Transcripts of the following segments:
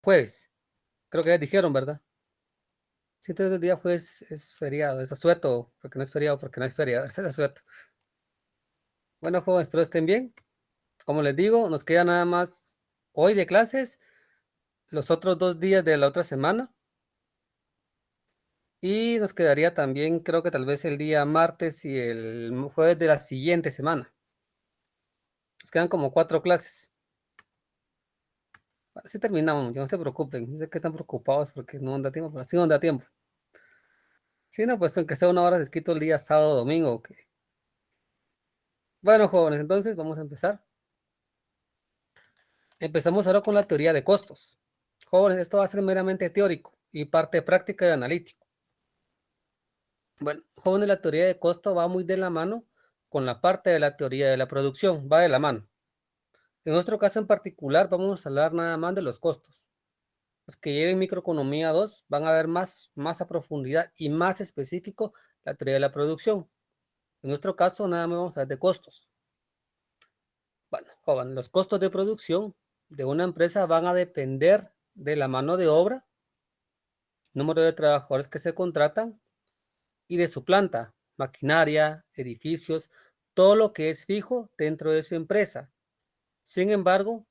Jueves. Creo que ya dijeron, ¿verdad? Sí, entonces el día jueves es feriado, es asueto, porque no es feriado, porque no es feriado, es asueto. Bueno, jóvenes, espero estén bien. Como les digo, nos queda nada más hoy de clases, los otros 2 días de la otra semana, y nos quedaría también, creo que tal vez el día martes y el jueves de la siguiente semana. Nos quedan como 4 clases. Bueno, sí terminamos, ya no se preocupen, no sé que están preocupados porque no anda tiempo, pero sí no da tiempo. Sí, no, pues aunque sea 1 hora de escrito el día sábado, domingo, ok. Bueno, jóvenes, entonces vamos a empezar. Empezamos ahora con la teoría de costos. Jóvenes, esto va a ser meramente teórico y parte práctica y analítico. Bueno, jóvenes, la teoría de costo va muy de la mano con la parte de la teoría de la producción, va de la mano. En nuestro caso en particular vamos a hablar nada más de los costos. Los que lleven microeconomía 2 van a ver más a profundidad y más específico la teoría de la producción. En nuestro caso nada más vamos a hablar de costos. Bueno, joven, los costos de producción de una empresa van a depender de la mano de obra, número de trabajadores que se contratan y de su planta, maquinaria, edificios, todo lo que es fijo dentro de su empresa. Sin embargo,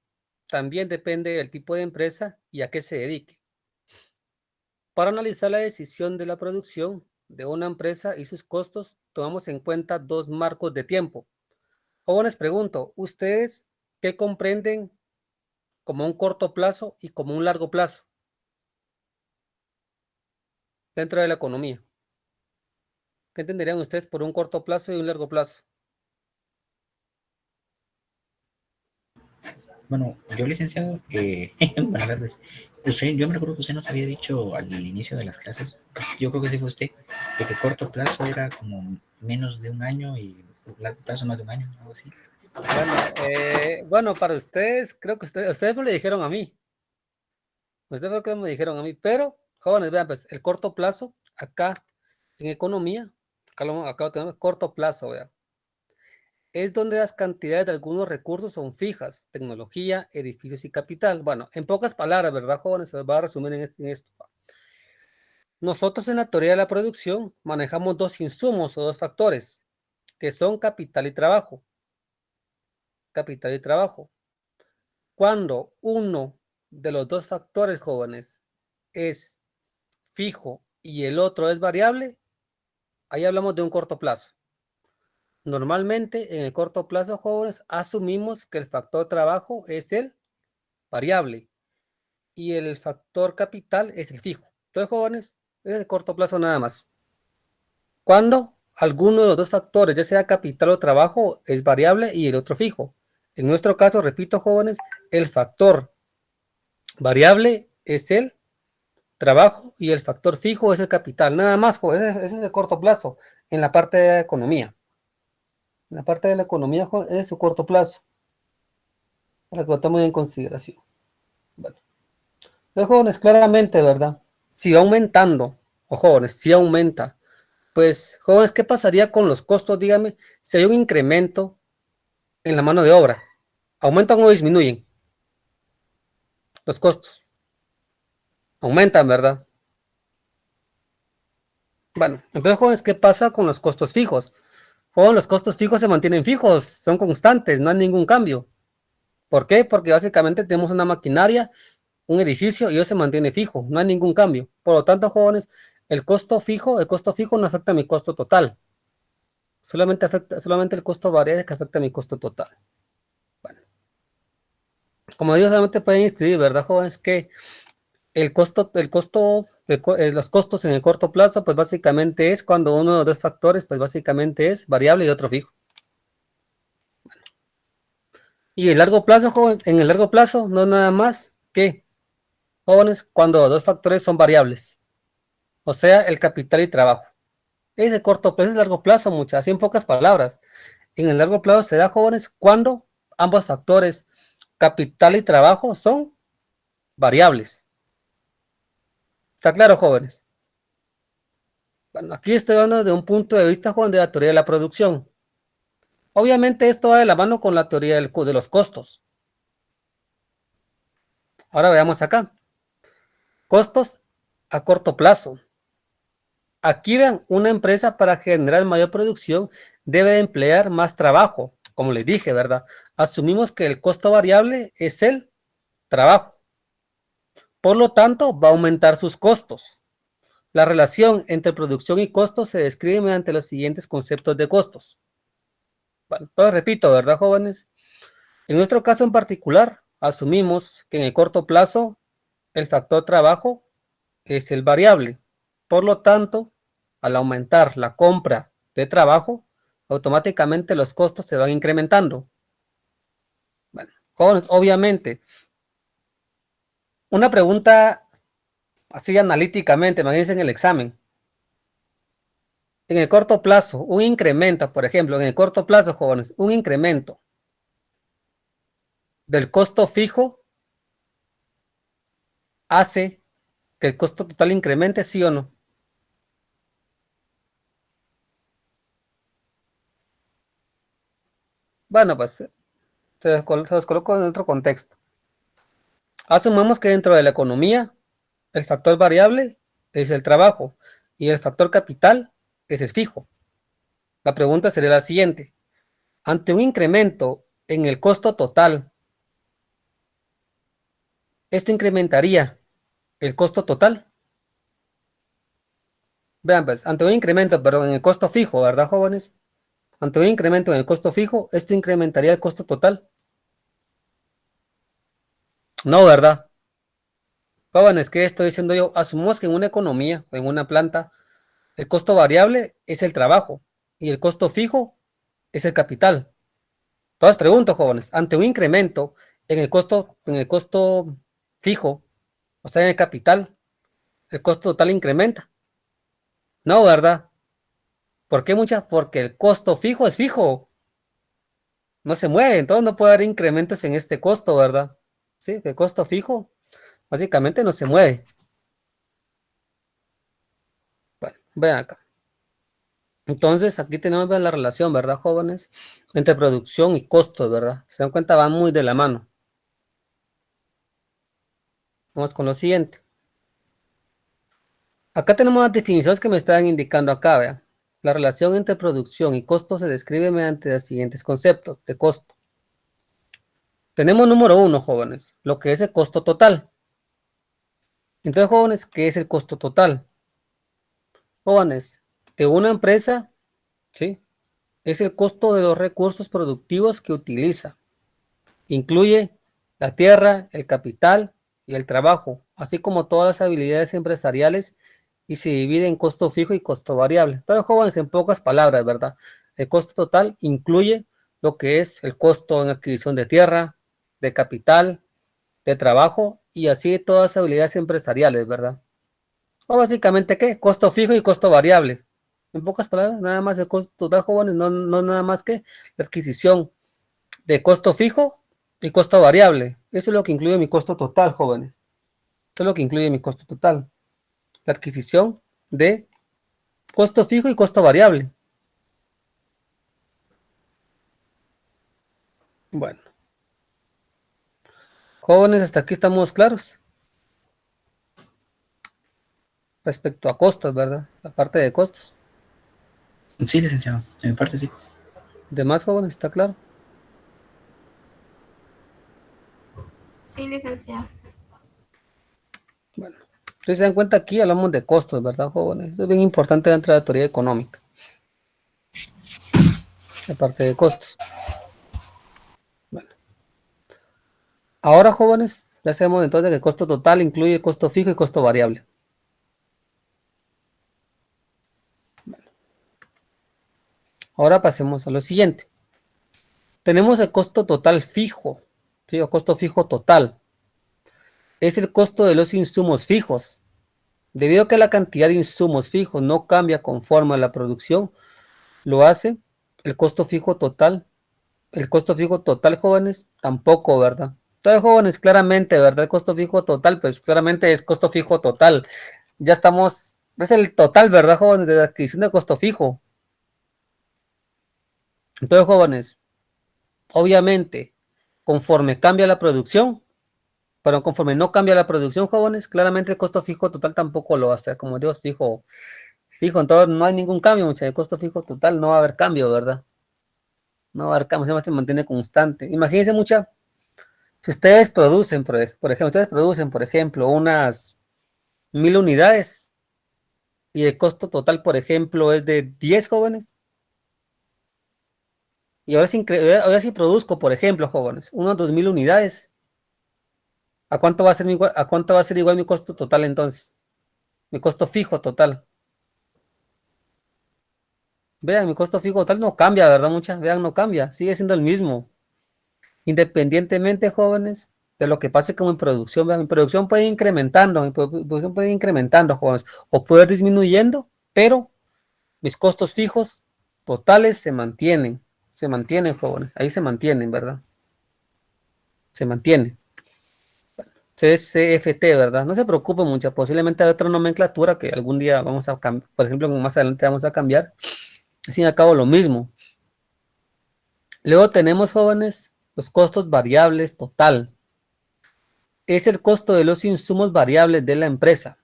también depende del tipo de empresa y a qué se dedique. Para analizar la decisión de la producción de una empresa y sus costos, tomamos en cuenta dos marcos de tiempo. Jóvenes, pregunto, ¿ustedes qué comprenden como un corto plazo y como un largo plazo dentro de la economía? ¿Qué entenderían ustedes por un corto plazo y un largo plazo? Bueno, yo licenciado, buenas tardes. Yo me recuerdo que usted nos había dicho al inicio de las clases, yo creo que sí fue usted, de que corto plazo era como menos de un año y largo plazo más de un año, algo así. Bueno, para ustedes, creo que ustedes no le dijeron a mí. Ustedes creo que me dijeron a mí, pero jóvenes, vean, pues el corto plazo, acá en economía, acá lo tenemos, corto plazo, vean, es donde las cantidades de algunos recursos son fijas, tecnología, edificios y capital. Bueno, en pocas palabras, ¿verdad, jóvenes? Se los voy a resumir en esto. Nosotros en la teoría de la producción manejamos dos insumos o dos factores, que son capital y trabajo. Capital y trabajo. Cuando uno de los dos factores, jóvenes, es fijo y el otro es variable, ahí hablamos de un corto plazo. Normalmente en el corto plazo, jóvenes, asumimos que el factor trabajo es el variable y el factor capital es el fijo. Entonces, jóvenes, es el corto plazo nada más. Cuando alguno de los dos factores, ya sea capital o trabajo, es variable y el otro fijo. En nuestro caso, repito, jóvenes, el factor variable es el trabajo y el factor fijo es el capital. Nada más, jóvenes, ese es el corto plazo en la parte de la economía. En la parte de la economía, jóvenes, es su corto plazo, para que lo tomen en consideración. Bueno, los jóvenes, claramente, ¿verdad? Si va aumentando, o jóvenes, si aumenta, pues, jóvenes, ¿qué pasaría con los costos? Dígame, si hay un incremento en la mano de obra, ¿aumentan o disminuyen los costos? Aumentan, ¿verdad? Bueno, entonces, jóvenes, ¿qué pasa con los costos fijos? Jóvenes, los costos fijos se mantienen fijos, son constantes, no hay ningún cambio. ¿Por qué? Porque básicamente tenemos una maquinaria, un edificio y eso se mantiene fijo, no hay ningún cambio. Por lo tanto, jóvenes, el costo fijo no afecta a mi costo total. Solamente el costo variable que afecta a mi costo total. Bueno, como ellos solamente pueden escribir, ¿verdad, jóvenes? Que los costos en el corto plazo, pues básicamente es cuando uno de los dos factores, pues básicamente es variable y otro fijo. Y el largo plazo, en el largo plazo, no nada más que, jóvenes, cuando los dos factores son variables, o sea, el capital y trabajo. Es de corto plazo, es largo plazo, muchas, así en pocas palabras. En el largo plazo se da, jóvenes, cuando ambos factores, capital y trabajo, son variables. ¿Está claro, jóvenes? Bueno, aquí estoy hablando de un punto de vista, joven, de la teoría de la producción. Obviamente esto va de la mano con la teoría de los costos. Ahora veamos acá. Costos a corto plazo. Aquí vean, una empresa para generar mayor producción debe emplear más trabajo, como les dije, ¿verdad? Asumimos que el costo variable es el trabajo. Por lo tanto, va a aumentar sus costos. La relación entre producción y costos se describe mediante los siguientes conceptos de costos. Bueno, entonces repito, ¿verdad, jóvenes? En nuestro caso en particular, asumimos que en el corto plazo el factor trabajo es el variable. Por lo tanto, al aumentar la compra de trabajo, automáticamente los costos se van incrementando. Bueno, jóvenes, obviamente, una pregunta así analíticamente, me dicen en el examen. En el corto plazo, un incremento, por ejemplo, en el corto plazo, jóvenes, un incremento del costo fijo hace que el costo total incremente, ¿sí o no? Bueno, pues se los coloco en otro contexto. Asumamos que dentro de la economía, el factor variable es el trabajo y el factor capital es el fijo. La pregunta sería la siguiente. Ante un incremento en el costo total, ¿esto incrementaría el costo total? Vean, pues, ante un incremento, perdón, en el costo fijo, ¿verdad, jóvenes? Ante un incremento en el costo fijo, ¿esto incrementaría el costo total? No, ¿verdad? Jóvenes, ¿qué estoy diciendo yo? Asumimos que en una economía, en una planta, el costo variable es el trabajo y el costo fijo es el capital. Entonces pregunto, jóvenes, ante un incremento en el costo fijo, o sea, en el capital, el costo total incrementa. No, ¿verdad? ¿Por qué muchas? Porque el costo fijo es fijo, no se mueve, entonces no puede haber incrementos en este costo, ¿verdad? Sí, el costo fijo básicamente no se mueve. Bueno, vean acá. Entonces aquí tenemos la relación, ¿verdad, jóvenes? Entre producción y costos, ¿verdad? Se dan cuenta, van muy de la mano. Vamos con lo siguiente. Acá tenemos las definiciones que me están indicando acá, vean. La relación entre producción y costo se describe mediante los siguientes conceptos de costo. Tenemos número uno, jóvenes, lo que es el costo total. Entonces, jóvenes, ¿qué es el costo total? Jóvenes, de una empresa, ¿sí? Es el costo de los recursos productivos que utiliza. Incluye la tierra, el capital y el trabajo, así como todas las habilidades empresariales y se divide en costo fijo y costo variable. Entonces, jóvenes, en pocas palabras, ¿verdad? El costo total incluye lo que es el costo en adquisición de tierra, de capital, de trabajo y así todas las habilidades empresariales, ¿verdad? O básicamente, ¿qué? Costo fijo y costo variable. En pocas palabras, nada más el costo total, jóvenes, no nada más que la adquisición de costo fijo y costo variable. Eso es lo que incluye mi costo total, jóvenes. Eso es lo que incluye mi costo total. La adquisición de costo fijo y costo variable. Bueno, jóvenes, hasta aquí estamos claros respecto a costos, ¿verdad? La parte de costos. Sí, licenciado, en mi parte sí. Demás jóvenes, ¿está claro? Sí, licenciado. Bueno, si se dan cuenta aquí hablamos de costos, ¿verdad, jóvenes? Eso es bien importante dentro de la teoría económica. La parte de costos. Bueno, ahora, jóvenes, ya sabemos entonces que el costo total incluye costo fijo y costo variable. Ahora pasemos a lo siguiente. Tenemos el costo total fijo, ¿sí? O costo fijo total. Es el costo de los insumos fijos. Debido a que la cantidad de insumos fijos no cambia conforme a la producción, lo hace el costo fijo total. El costo fijo total, jóvenes, tampoco, ¿verdad? Entonces, jóvenes, claramente, ¿verdad? El costo fijo total, pues claramente es costo fijo total. Ya estamos, es el total, ¿verdad, jóvenes? De la adquisición de costo fijo. Entonces, jóvenes, obviamente, conforme cambia la producción, Pero conforme no cambia la producción, jóvenes, claramente el costo fijo total tampoco lo va a hacer. Como digo, fijo, entonces no hay ningún cambio, muchachos. El costo fijo total no va a haber cambio, ¿verdad? No va a haber cambio, siempre se mantiene constante. Imagínense, si ustedes producen, por ejemplo, por ejemplo, unas 1000 unidades y el costo total, por ejemplo, es de 10 jóvenes. Y ahora si produzco, por ejemplo, jóvenes, unas 2000 unidades. ¿A cuánto va a ser igual mi costo total entonces? Mi costo fijo total. Vean, mi costo fijo total no cambia, ¿verdad? Vean, no cambia, sigue siendo el mismo. Independientemente, jóvenes, de lo que pase con mi producción, vean, mi producción puede ir incrementando, jóvenes, o puede ir disminuyendo, pero mis costos fijos totales se mantienen, jóvenes, ahí se mantienen, ¿verdad? Se mantienen. CFT, ¿verdad? No se preocupen mucho, posiblemente hay otra nomenclatura que algún día vamos a cambiar, por ejemplo, más adelante vamos a cambiar. Al fin y al cabo lo mismo. Luego tenemos, jóvenes, los costos variables total. Es el costo de los insumos variables de la empresa,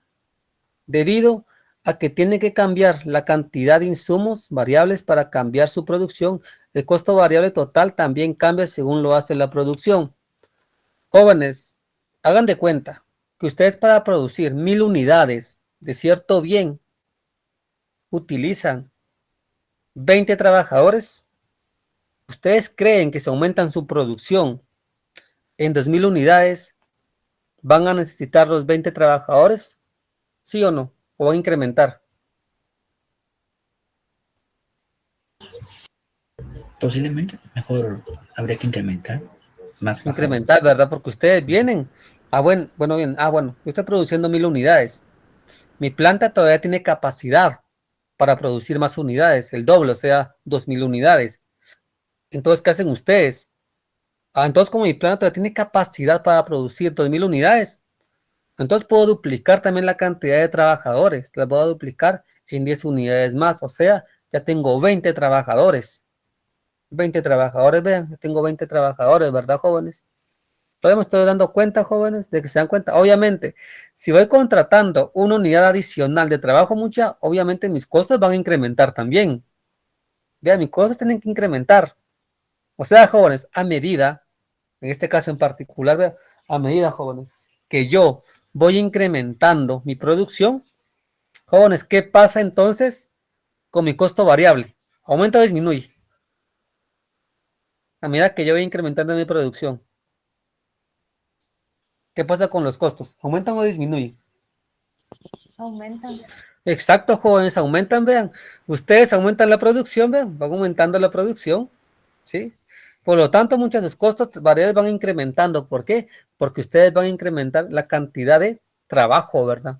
debido a que tiene que cambiar la cantidad de insumos variables para cambiar su producción. El costo variable total también cambia según lo hace la producción. Jóvenes, hagan de cuenta que ustedes para producir 1000 unidades de cierto bien utilizan 20 trabajadores. ¿Ustedes creen que si aumentan su producción en 2000 unidades van a necesitar los 20 trabajadores? ¿Sí o no? ¿O va a incrementar? Posiblemente, mejor habría que incrementar más bajo. Incrementar, ¿verdad? Porque ustedes vienen. Bien. Yo estoy produciendo 1000 unidades. Mi planta todavía tiene capacidad para producir más unidades, el doble, o sea, 2000 unidades. Entonces, ¿qué hacen ustedes? Entonces, como mi planta todavía tiene capacidad para producir 2000 unidades, entonces puedo duplicar también la cantidad de trabajadores. La voy a duplicar en 10 unidades más. O sea, ya tengo 20 trabajadores. 20 trabajadores, vean, ya tengo 20 trabajadores, ¿verdad, jóvenes? Todavía me estoy dando cuenta, jóvenes, de que se dan cuenta. Obviamente, si voy contratando una unidad adicional de trabajo obviamente mis costos van a incrementar también. Vean, mis costos tienen que incrementar. O sea, jóvenes, a medida, en este caso en particular, vean, a medida, jóvenes, que yo voy incrementando mi producción, jóvenes, ¿qué pasa entonces con mi costo variable? ¿Aumenta o disminuye? A medida que yo voy incrementando mi producción. ¿Qué pasa con los costos? ¿Aumentan o disminuyen? Aumentan. Exacto, jóvenes, aumentan, vean. Ustedes aumentan la producción, vean, van aumentando la producción, ¿sí? Por lo tanto, muchos de los costos variables van incrementando. ¿Por qué? Porque ustedes van a incrementar la cantidad de trabajo, ¿verdad?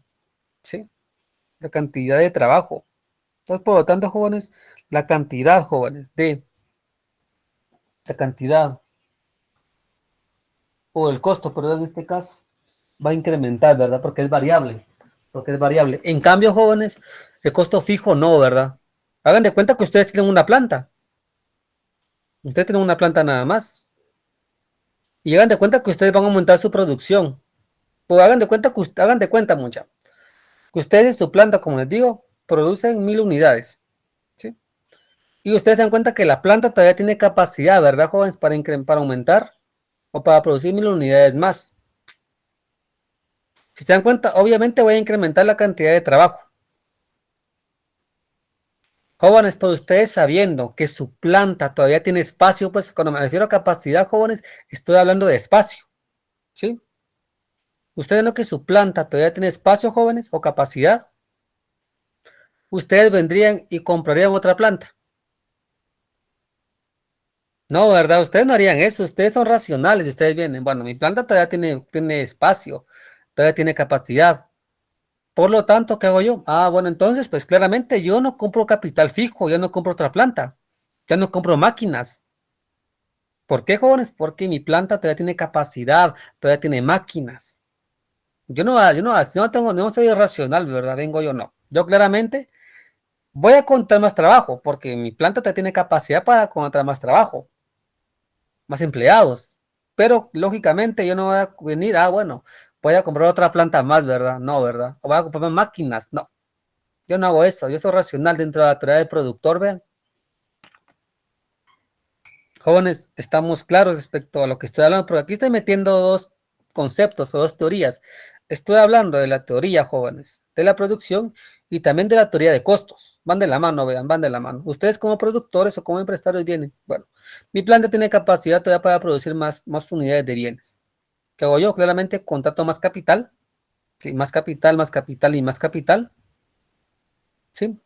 ¿Sí? La cantidad de trabajo. Entonces, por lo tanto, jóvenes, jóvenes, de la cantidad o el costo, perdón, en este caso, va a incrementar, ¿verdad? Porque es variable. Porque es variable. En cambio, jóvenes, el costo fijo no, ¿verdad? Hagan de cuenta que ustedes tienen una planta. Ustedes tienen una planta nada más. Y hagan de cuenta que ustedes van a aumentar su producción. Pues hagan de cuenta mucha. Que ustedes en su planta, como les digo, producen 1000 unidades. ¿Sí? Y ustedes se dan cuenta que la planta todavía tiene capacidad, ¿verdad, jóvenes? Para aumentar o para producir 1000 unidades más. Si se dan cuenta, obviamente voy a incrementar la cantidad de trabajo. Jóvenes, pues ustedes sabiendo que su planta todavía tiene espacio, pues cuando me refiero a capacidad, jóvenes, estoy hablando de espacio, ¿sí? Ustedes no que su planta todavía tiene espacio, jóvenes, o capacidad, ustedes vendrían y comprarían otra planta. No, ¿verdad? Ustedes no harían eso, ustedes son racionales, ustedes vienen, bueno, mi planta todavía tiene espacio, todavía tiene capacidad. Por lo tanto, ¿qué hago yo? Bueno, entonces, pues claramente yo no compro capital fijo, yo no compro otra planta, ya no compro máquinas. ¿Por qué, jóvenes? Porque mi planta todavía tiene capacidad, todavía tiene máquinas. No soy racional, ¿verdad? Vengo yo, no. Yo claramente voy a contar más trabajo, porque mi planta todavía tiene capacidad para contratar más trabajo, más empleados. Pero lógicamente yo no voy a venir, bueno, voy a comprar otra planta más, ¿verdad? No, ¿verdad? O voy a comprar máquinas, no. Yo no hago eso, yo soy racional dentro de la teoría del productor, vean. Jóvenes, estamos claros respecto a lo que estoy hablando, pero aquí estoy metiendo dos conceptos o dos teorías. Estoy hablando de la teoría, jóvenes, de la producción y también de la teoría de costos. Van de la mano, vean, van de la mano. Ustedes como productores o como empresarios vienen. Bueno, mi planta tiene capacidad todavía para producir más unidades de bienes. ¿Qué hago yo? Claramente contrato más capital, ¿sí? Más capital, más capital y más capital, ¿sí?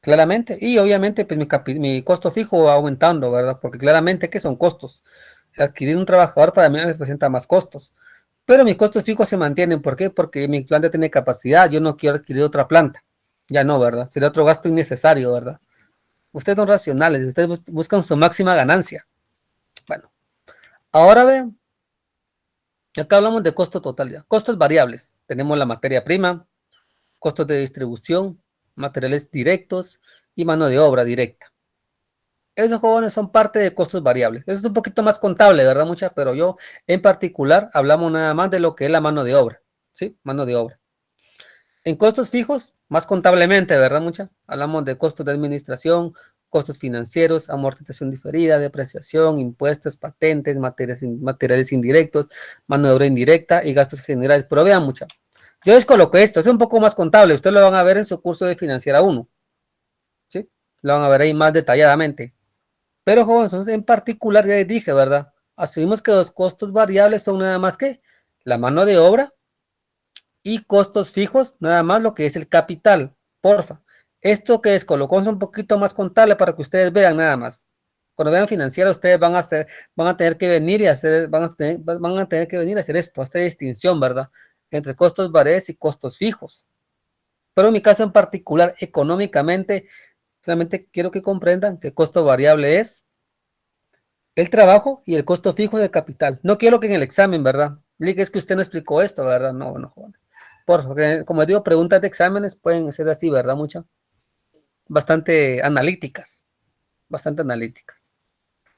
Claramente, y obviamente pues mi costo fijo va aumentando, ¿verdad? Porque claramente que son costos. Adquirir un trabajador para mí me representa más costos, pero mis costos fijos se mantienen. ¿Por qué? Porque mi planta tiene capacidad, yo no quiero adquirir otra planta. Ya no, ¿verdad? Sería otro gasto innecesario, ¿verdad? Ustedes son racionales, ustedes buscan su máxima ganancia. Bueno, ahora vean, acá hablamos de costo total ya. Costos variables. Tenemos la materia prima, costos de distribución, materiales directos y mano de obra directa. Esos jóvenes son parte de costos variables. Eso es un poquito más contable, ¿verdad? Muchas, pero yo en particular hablamos nada más de lo que es la mano de obra, ¿sí? Mano de obra. En costos fijos, más contablemente, ¿verdad? Mucha. Hablamos de costos de administración, costos financieros, amortización diferida, depreciación, impuestos, patentes, materiales indirectos, mano de obra indirecta y gastos generales. Pero vean, mucha. Yo les coloco esto, es un poco más contable. Ustedes lo van a ver en su curso de financiera 1, ¿sí? Lo van a ver ahí más detalladamente. Pero jóvenes, en particular, ya les dije, ¿verdad? Asumimos que los costos variables son nada más que la mano de obra y costos fijos, nada más lo que es el capital. Porfa. Esto que descolocó es un poquito más contable para que ustedes vean nada más. Cuando vean financiera, ustedes van a tener que venir y hacer, van a tener que venir a hacer esto, esta distinción, ¿verdad? Entre costos variables y costos fijos. Pero en mi caso en particular, económicamente, realmente quiero que comprendan que costo variable es el trabajo y el costo fijo de capital. No quiero que en el examen, ¿verdad? Es que usted no explicó esto, ¿verdad? No, no, joder. Porque, como digo, preguntas de exámenes pueden ser así, ¿verdad? Muchas. Bastante analíticas. Bastante analíticas.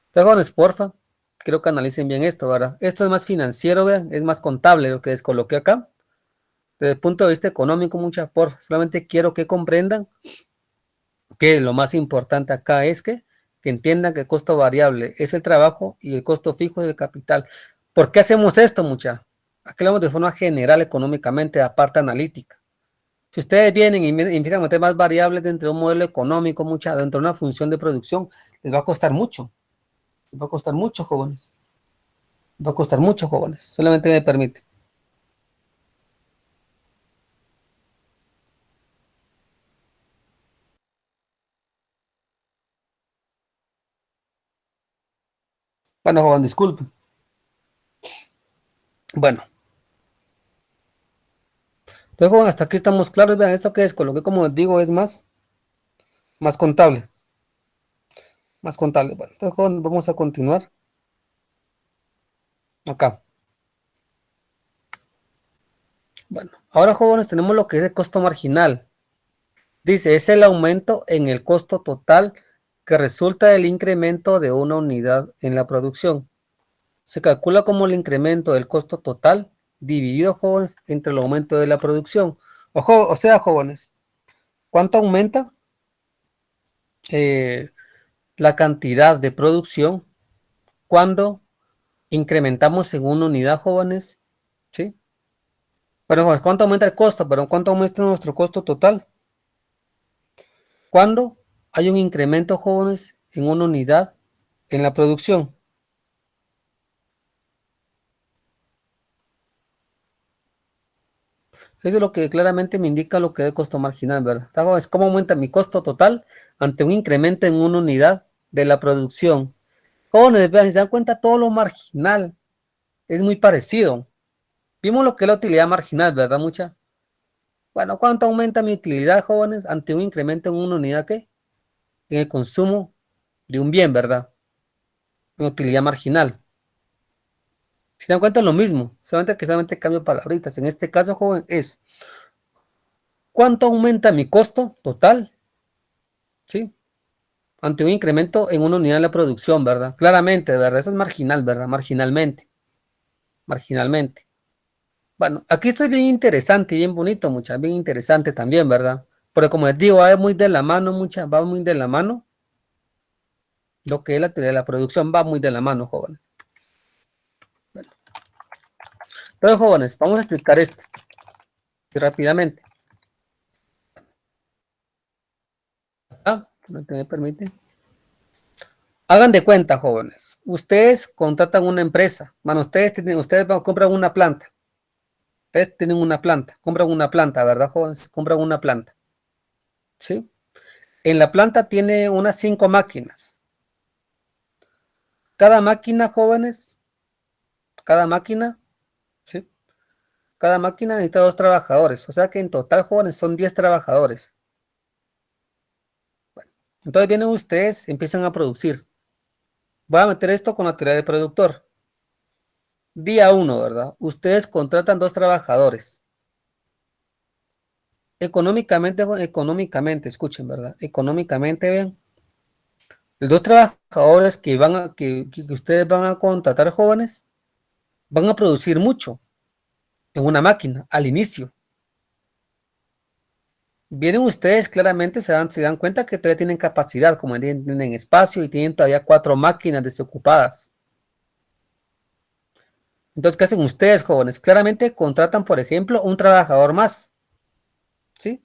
Entonces, jóvenes, porfa, quiero que analicen bien esto, ¿verdad? Esto es más financiero, vean, es más contable lo que descoloqué acá. Desde el punto de vista económico, muchas, porfa. Solamente quiero que comprendan que lo más importante acá es que entiendan que el costo variable es el trabajo y el costo fijo es el capital. ¿Por qué hacemos esto, mucha? Aquí hablamos de forma general económicamente, aparte analítica. Si ustedes vienen y empiezan a meter más variables dentro de un modelo económico, mucha, dentro de una función de producción, les va a costar mucho. Les va a costar mucho, jóvenes. Les va a costar mucho, jóvenes. Solamente me permite. Bueno, jóvenes, disculpen. Bueno, entonces, jóvenes, hasta aquí estamos claros. Vean, esto que descoloqué, como les digo, es más contable. Más contable. Bueno, entonces, jóvenes, vamos a continuar acá. Bueno, ahora, jóvenes, tenemos lo que es el costo marginal. Dice, es el aumento en el costo total que resulta del incremento de una unidad en la producción. Se calcula como el incremento del costo total dividido, jóvenes, entre el aumento de la producción. O sea, jóvenes, ¿cuánto aumenta eh, la cantidad de producción cuando incrementamos en una unidad, jóvenes? ¿Sí? Pero, jóvenes, ¿cuánto aumenta el costo? Pero, ¿cuánto aumenta nuestro costo total? Cuando hay un incremento, jóvenes, en una unidad en la producción. Eso es lo que claramente me indica lo que es el costo marginal, ¿verdad? Es cómo aumenta mi costo total ante un incremento en una unidad de la producción. Jóvenes, vean, si se dan cuenta, todo lo marginal es muy parecido. Vimos lo que es la utilidad marginal, ¿verdad? Mucha. Bueno, ¿cuánto aumenta mi utilidad, jóvenes, ante un incremento en una unidad que en el consumo de un bien, ¿verdad? En utilidad marginal. Si se dan cuenta, es lo mismo, solamente cambio palabritas. En este caso, joven, es ¿cuánto aumenta mi costo total? ¿Sí? Ante un incremento en una unidad de la producción, ¿verdad? Claramente, ¿verdad? Eso es marginal, ¿verdad? Marginalmente. marginalmente. Bueno, aquí esto es bien interesante y bien bonito, muchas, bien interesante también, ¿verdad? Pero como les digo, va muy de la mano, muchas, va muy de la mano. Lo que es la teoría de la producción va muy de la mano, jóvenes. Bueno, entonces, jóvenes, vamos a explicar esto rápidamente. Ah, no me permite. Hagan de cuenta, jóvenes. Ustedes contratan una empresa. Bueno, ustedes compran una planta. Ustedes tienen una planta. Compran una planta, ¿verdad, jóvenes? Compran una planta. ¿Sí? En la planta tiene unas 5 máquinas. Cada máquina, jóvenes, cada máquina, ¿sí? Cada máquina necesita 2 trabajadores. O sea que en total, jóvenes, son 10 trabajadores. Bueno, entonces vienen ustedes, empiezan a producir. Voy a meter esto con la teoría del productor. Día 1, ¿verdad? Ustedes contratan 2 trabajadores. Económicamente, escuchen, ¿verdad? Económicamente, vean, los 2 trabajadores que ustedes van a contratar, jóvenes, van a producir mucho en una máquina al inicio. Vienen ustedes claramente, se dan cuenta que todavía tienen capacidad, como tienen espacio y tienen todavía 4 máquinas desocupadas. Entonces, ¿qué hacen ustedes, jóvenes? Claramente contratan, por ejemplo, un trabajador más, ¿sí?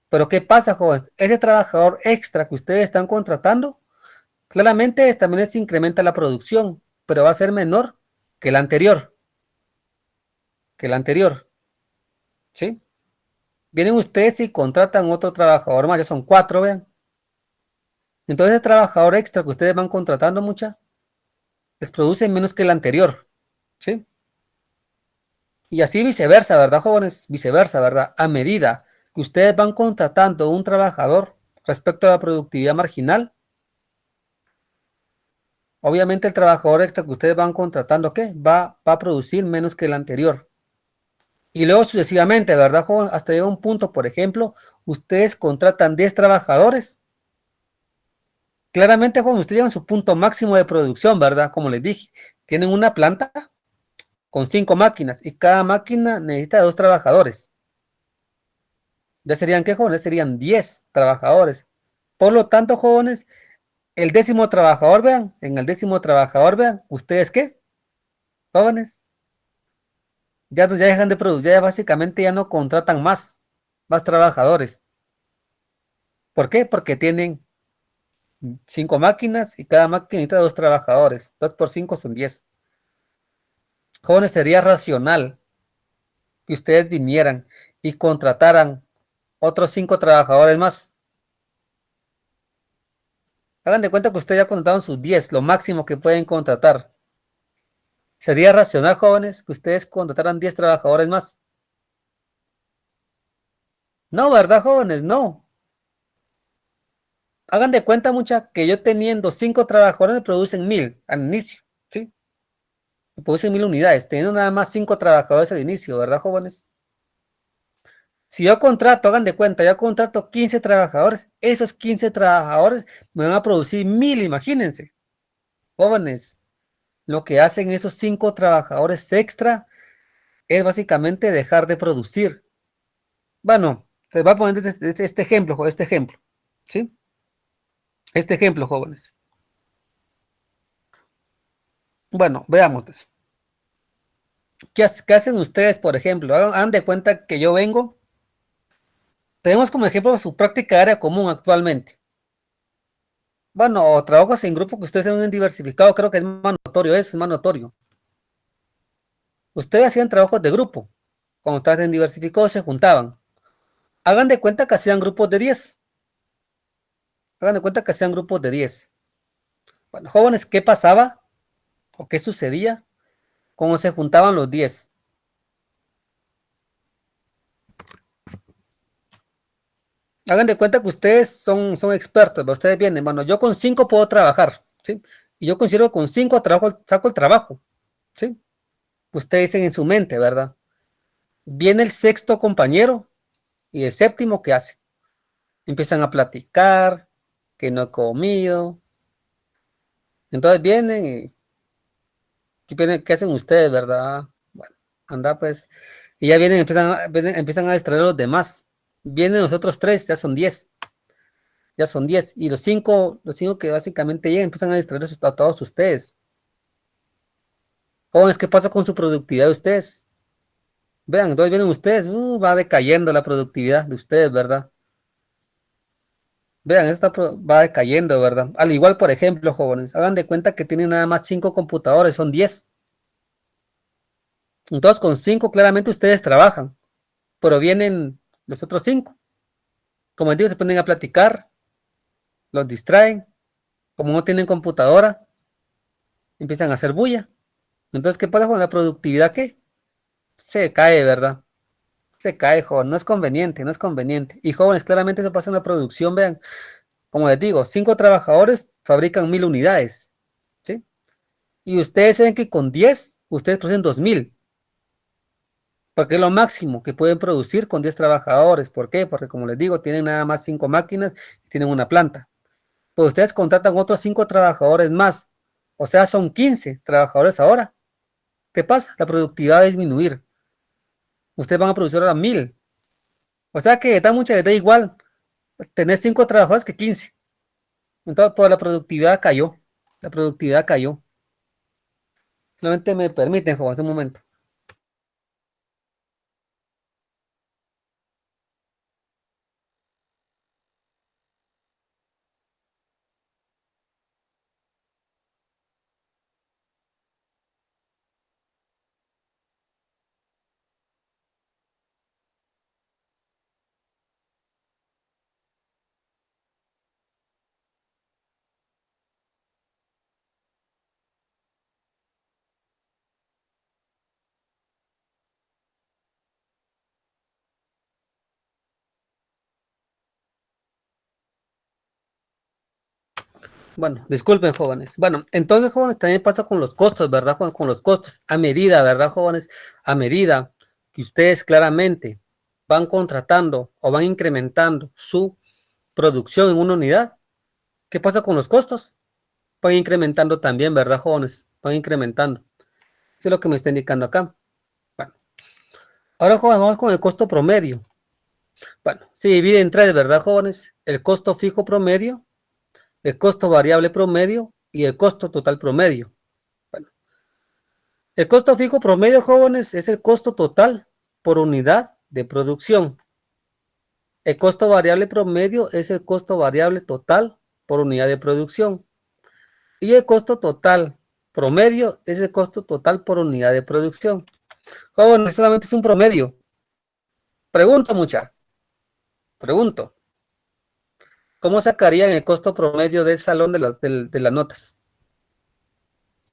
Pero ¿qué pasa, jóvenes? Ese trabajador extra que ustedes están contratando, claramente también les incrementa la producción, pero va a ser menor que la anterior, que la anterior, ¿sí? Vienen ustedes y contratan otro trabajador más, ya son 4, vean. Entonces, el trabajador extra que ustedes van contratando, les produce menos que el anterior, ¿sí? Y así viceversa, ¿verdad, jóvenes? Viceversa, ¿verdad? A medida que ustedes van contratando un trabajador respecto a la productividad marginal, obviamente el trabajador extra que ustedes van contratando, ¿qué? Va a producir menos que el anterior. Y luego sucesivamente, ¿verdad, jóvenes? Hasta llega un punto, por ejemplo, ustedes contratan 10 trabajadores. Claramente, jóvenes, ustedes llegan a su punto máximo de producción, ¿verdad? Como les dije, tienen una planta con 5 máquinas y cada máquina necesita 2 trabajadores. Ya serían, ¿qué, jóvenes? Serían 10 trabajadores. Por lo tanto, jóvenes, el 10.º trabajador, vean, en el 10.º trabajador, vean, ¿ustedes qué? Jóvenes, ya dejan de producir, ya básicamente ya no contratan más trabajadores. ¿Por qué? Porque tienen 5 máquinas y cada máquina necesita 2 trabajadores. 2 por 5 son 10. Jóvenes, sería racional que ustedes vinieran y contrataran otros 5 trabajadores más. Hagan de cuenta que ustedes ya contrataron sus 10, lo máximo que pueden contratar. ¿Sería racional, jóvenes, que ustedes contrataran 10 trabajadores más? No, ¿verdad, jóvenes? No. Hagan de cuenta, mucha, que yo teniendo 5 trabajadores me producen 1000 al inicio, ¿sí? Me producen 1000 unidades, teniendo nada más 5 trabajadores al inicio, ¿verdad, jóvenes? Si yo contrato, hagan de cuenta, yo contrato 15 trabajadores, esos 15 trabajadores me van a producir 1000, imagínense. Jóvenes, lo que hacen esos 5 trabajadores extra es básicamente dejar de producir. Bueno, les voy a poner este ejemplo, ¿sí? Este ejemplo, jóvenes. Bueno, veamos, pues. ¿Qué hacen ustedes, por ejemplo? Hagan de cuenta que yo vengo. Tenemos como ejemplo su práctica área común actualmente. Bueno, o trabajos en grupo que ustedes han diversificado, creo que es más notorio, es más notorio. Ustedes hacían trabajos de grupo. Cuando estaban diversificados se juntaban. Hagan de cuenta que hacían grupos de 10. Hagan de cuenta que hacían grupos de 10. Bueno, jóvenes, ¿qué pasaba? ¿O qué sucedía cuando se juntaban los 10? Hagan de cuenta que ustedes son expertos, ¿va? Ustedes vienen, bueno, yo con 5 puedo trabajar, ¿sí? Y yo considero que con 5 saco el trabajo, ¿sí? Ustedes dicen en su mente, ¿verdad? Viene el sexto compañero y el séptimo, ¿qué hace? Empiezan a platicar, que no he comido. Entonces vienen y ¿qué hacen ustedes, verdad? anda pues, y ya vienen, empiezan a extraer los demás. Vienen los otros 3, ya son 10, y los cinco que básicamente llegan, empiezan a distraer a todos ustedes. Jóvenes, ¿qué pasa con su productividad de ustedes? Vean, entonces vienen ustedes, va decayendo la productividad de ustedes, ¿verdad? Vean, va decayendo, ¿verdad? Al igual, por ejemplo, jóvenes, hagan de cuenta que tienen nada más 5 computadores, son 10. Entonces, con 5 claramente ustedes trabajan, pero vienen los otros 5. Como les digo, se ponen a platicar, los distraen, como no tienen computadora, empiezan a hacer bulla. Entonces, ¿qué pasa con la productividad? ¿Qué? Se cae, ¿verdad? Se cae, joven, no es conveniente, no es conveniente. Y jóvenes, claramente eso pasa en la producción, vean, como les digo, 5 trabajadores fabrican 1000 unidades, ¿sí? Y ustedes saben que con 10, ustedes producen 2000, porque es lo máximo que pueden producir con 10 trabajadores. ¿Por qué? Porque como les digo, tienen nada más 5 máquinas y tienen una planta. Pues ustedes contratan otros 5 trabajadores más, o sea, son 15 trabajadores ahora. ¿Qué pasa? La productividad va a disminuir. Ustedes van a producir ahora 1000. O sea que les da igual tener 5 trabajadores que 15. Entonces, pues la productividad cayó. La productividad cayó. Solamente me permiten, joven, un momento. Bueno, disculpen, jóvenes. Bueno, entonces, jóvenes, también pasa con los costos, ¿verdad? Con los costos. A medida, ¿verdad, jóvenes? A medida que ustedes claramente van contratando o van incrementando su producción en una unidad, ¿qué pasa con los costos? Van incrementando también, ¿verdad, jóvenes? Van incrementando. Eso es lo que me está indicando acá. Bueno, ahora, jóvenes, vamos con el costo promedio. Bueno, se divide en 3, ¿verdad, jóvenes? El costo fijo promedio, el costo variable promedio y el costo total promedio. Bueno, el costo fijo promedio, jóvenes, es el costo total por unidad de producción. El costo variable promedio es el costo variable total por unidad de producción. Y el costo total promedio es el costo total por unidad de producción. Jóvenes, solamente es un promedio. Pregunto, mucha. Pregunto. ¿Cómo sacarían el costo promedio del salón de las notas?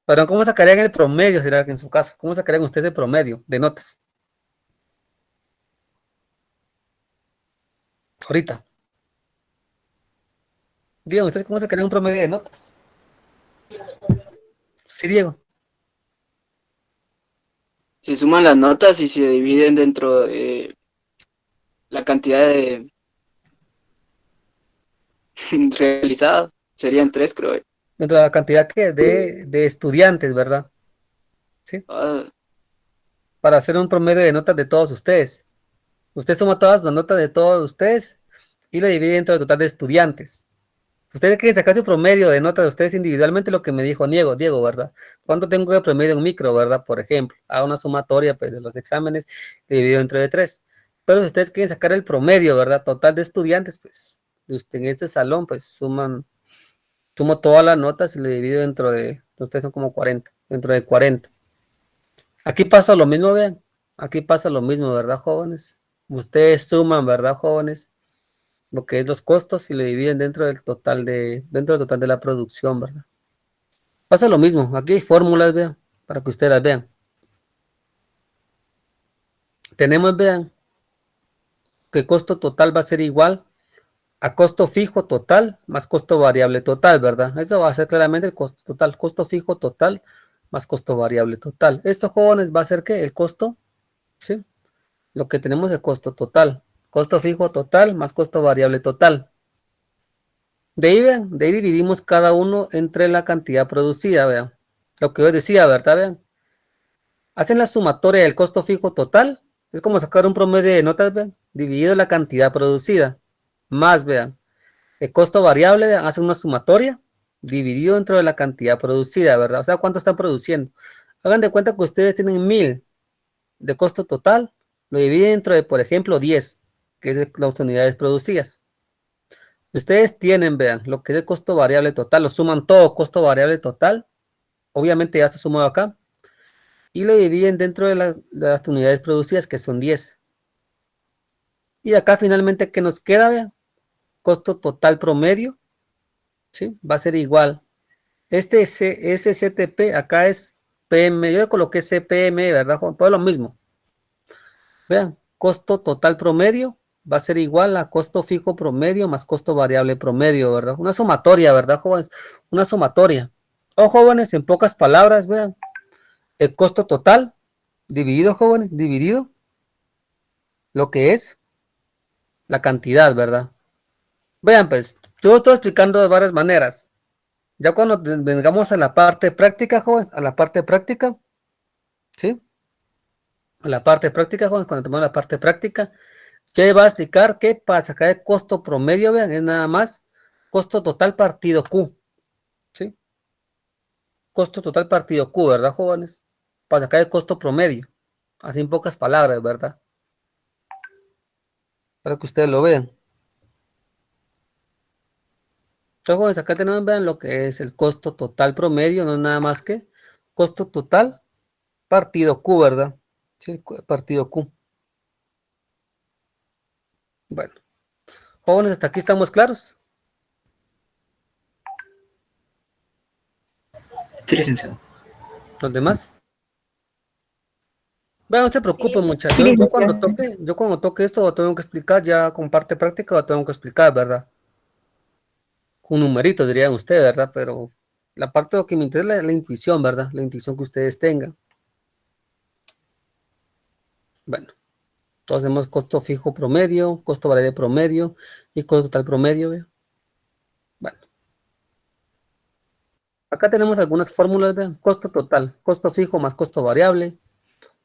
Perdón, ¿cómo sacarían el promedio, será en su caso? ¿Cómo sacarían ustedes el promedio de notas? Ahorita. Digan ustedes cómo sacarían un promedio de notas. Sí, Diego. Se suman las notas y se dividen dentro de la cantidad de realizado. Serían 3, creo. Dentro de la cantidad de estudiantes, ¿verdad? Sí. Ah, Para hacer un promedio de notas de todos ustedes. Usted suma todas las notas de todos ustedes y lo divide dentro del total de estudiantes. Ustedes quieren sacar su promedio de notas de ustedes individualmente, lo que me dijo Diego, ¿verdad? ¿Cuánto tengo de promedio en micro, verdad? Por ejemplo, hago una sumatoria pues, de los exámenes dividido entre de 3. Pero si ustedes quieren sacar el promedio, ¿verdad? Total de estudiantes, pues en este salón, pues sumo todas las notas y le divido ustedes son como 40, dentro de 40. Aquí pasa lo mismo, vean. Aquí pasa lo mismo, ¿verdad, jóvenes? Ustedes suman, ¿verdad, jóvenes? Lo que es los costos y le dividen dentro del total de la producción, ¿verdad? Pasa lo mismo, aquí hay fórmulas, vean, para que ustedes las vean. Tenemos, vean, que costo total va a ser igual a costo fijo total más costo variable total, ¿verdad? Eso va a ser claramente el costo total, costo fijo total más costo variable total. Esto, jóvenes, va a ser que el costo, ¿sí? Lo que tenemos es el costo total, costo fijo total más costo variable total. De ahí, vean, de ahí dividimos cada uno entre la cantidad producida, vean. Lo que yo decía, ¿verdad? Vean. Hacen la sumatoria del costo fijo total. Es como sacar un promedio de notas, vean, dividido la cantidad producida. Más, vean, el costo variable, vean, hacen una sumatoria dividido dentro de la cantidad producida, ¿verdad? O sea, ¿cuánto están produciendo? Hagan de cuenta que ustedes tienen 1000 de costo total, lo dividen dentro de, por ejemplo, 10, que es de las unidades producidas. Ustedes tienen, vean, lo que es el costo variable total, lo suman todo costo variable total, obviamente ya está sumado acá, y lo dividen dentro de las unidades producidas, que son 10. Y acá finalmente, ¿qué nos queda? Vean, costo total promedio, ¿sí? Va a ser igual. Este SCTP acá es PM, yo le coloqué CPM, ¿verdad, Juan? Pues lo mismo. Vean, costo total promedio va a ser igual a costo fijo promedio más costo variable promedio, ¿verdad? Una sumatoria, ¿verdad, jóvenes? Una sumatoria. O jóvenes, en pocas palabras, vean, el costo total dividido, jóvenes, dividido lo que es la cantidad, ¿verdad? Vean, pues, yo estoy explicando de varias maneras. Ya cuando vengamos a la parte práctica, jóvenes, a la parte práctica, ¿sí? A la parte práctica, jóvenes, cuando tomemos la parte práctica, que va a explicar que para sacar el costo promedio, vean, es nada más costo total partido Q, ¿sí? Costo total partido Q, ¿verdad, jóvenes? Para sacar el costo promedio, así en pocas palabras, ¿verdad? Para que ustedes lo vean. Entonces, jóvenes, acá tenemos, vean lo que es el costo total promedio, no es nada más que costo total partido Q, ¿verdad? Sí, partido Q. Bueno, jóvenes, hasta aquí estamos claros. Sí, licenciado. Los demás. Bueno, no se preocupen, Sí, muchachos. sí, Yo cuando toque esto lo tengo que explicar ya con parte práctica, lo tengo que explicar, ¿verdad? Con numeritos, dirían ustedes, ¿verdad? Pero la parte de lo que me interesa es la intuición, ¿verdad? La intuición que ustedes tengan. Bueno, entonces hacemos costo fijo promedio, costo variable promedio y costo total promedio, ¿ve? Bueno, acá tenemos algunas fórmulas, ¿ve? Costo total, costo fijo más costo variable,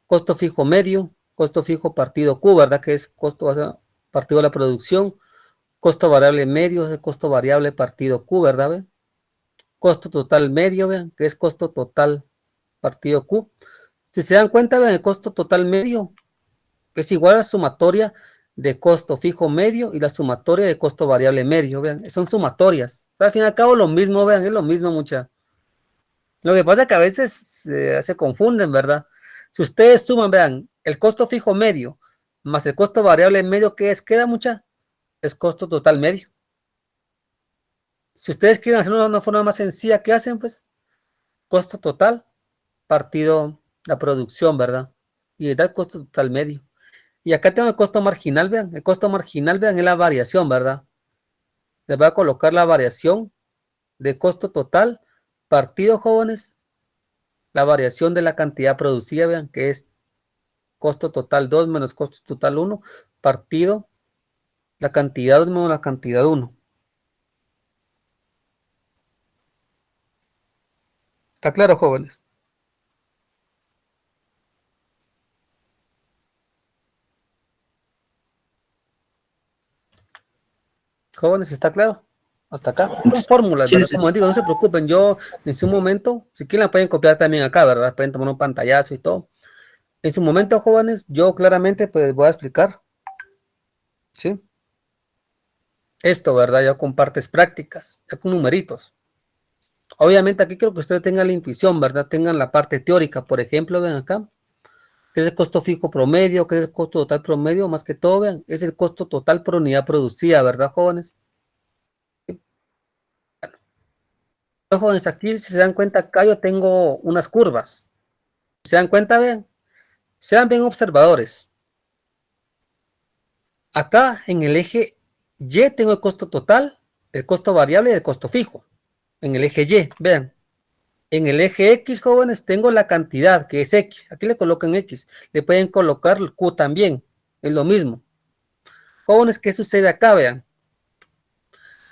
costo fijo medio, costo fijo partido Q, ¿verdad? Que es costo partido de la producción, costo variable medio, es el costo variable partido Q, ¿verdad? ¿Ve? Costo total medio, vean, que es costo total partido Q. Si se dan cuenta, vean, el costo total medio es igual a la sumatoria de costo fijo medio y la sumatoria de costo variable medio, vean, son sumatorias. O sea, al fin y al cabo lo mismo, vean, es lo mismo, mucha. Lo que pasa es que a veces se confunden, ¿verdad? Si ustedes suman, vean, el costo fijo medio más el costo variable medio, ¿qué es? Queda mucha, es costo total medio. Si ustedes quieren hacerlo de una forma más sencilla, ¿qué hacen? Pues costo total partido la producción, ¿verdad? Y da el costo total medio. Y acá tengo el costo marginal, vean. El costo marginal, vean, es la variación, ¿verdad? Les voy a colocar la variación de costo total partido, jóvenes, la variación de la cantidad producida, vean, que es costo total 2 menos costo total 1, partido la cantidad 2 menos la cantidad 1. ¿Está claro, jóvenes? Jóvenes, ¿está claro? Hasta acá. Son fórmulas, Sí, ¿verdad? licenciado. Como digo, no se preocupen. Yo en su momento, si quieren, la pueden copiar también acá, ¿verdad? Pueden tomar un pantallazo y todo. En su momento, jóvenes, yo claramente pues voy a explicar, ¿sí? Esto, ¿verdad? Ya con partes prácticas, ya con numeritos. Obviamente aquí quiero que ustedes tengan la intuición, ¿verdad? Tengan la parte teórica, por ejemplo, ven acá, que es el costo fijo promedio, que es el costo total promedio, más que todo, vean, es el costo total por unidad producida, ¿verdad, jóvenes? Bueno, jóvenes, aquí si se dan cuenta, acá yo tengo unas curvas. Si se dan cuenta, vean, sean bien observadores. Acá en el eje Y tengo el costo total, el costo variable y el costo fijo. En el eje Y, vean. En el eje X, jóvenes, tengo la cantidad, que es X. Aquí le colocan X. Le pueden colocar Q también. Es lo mismo. Jóvenes, ¿qué sucede acá? Vean.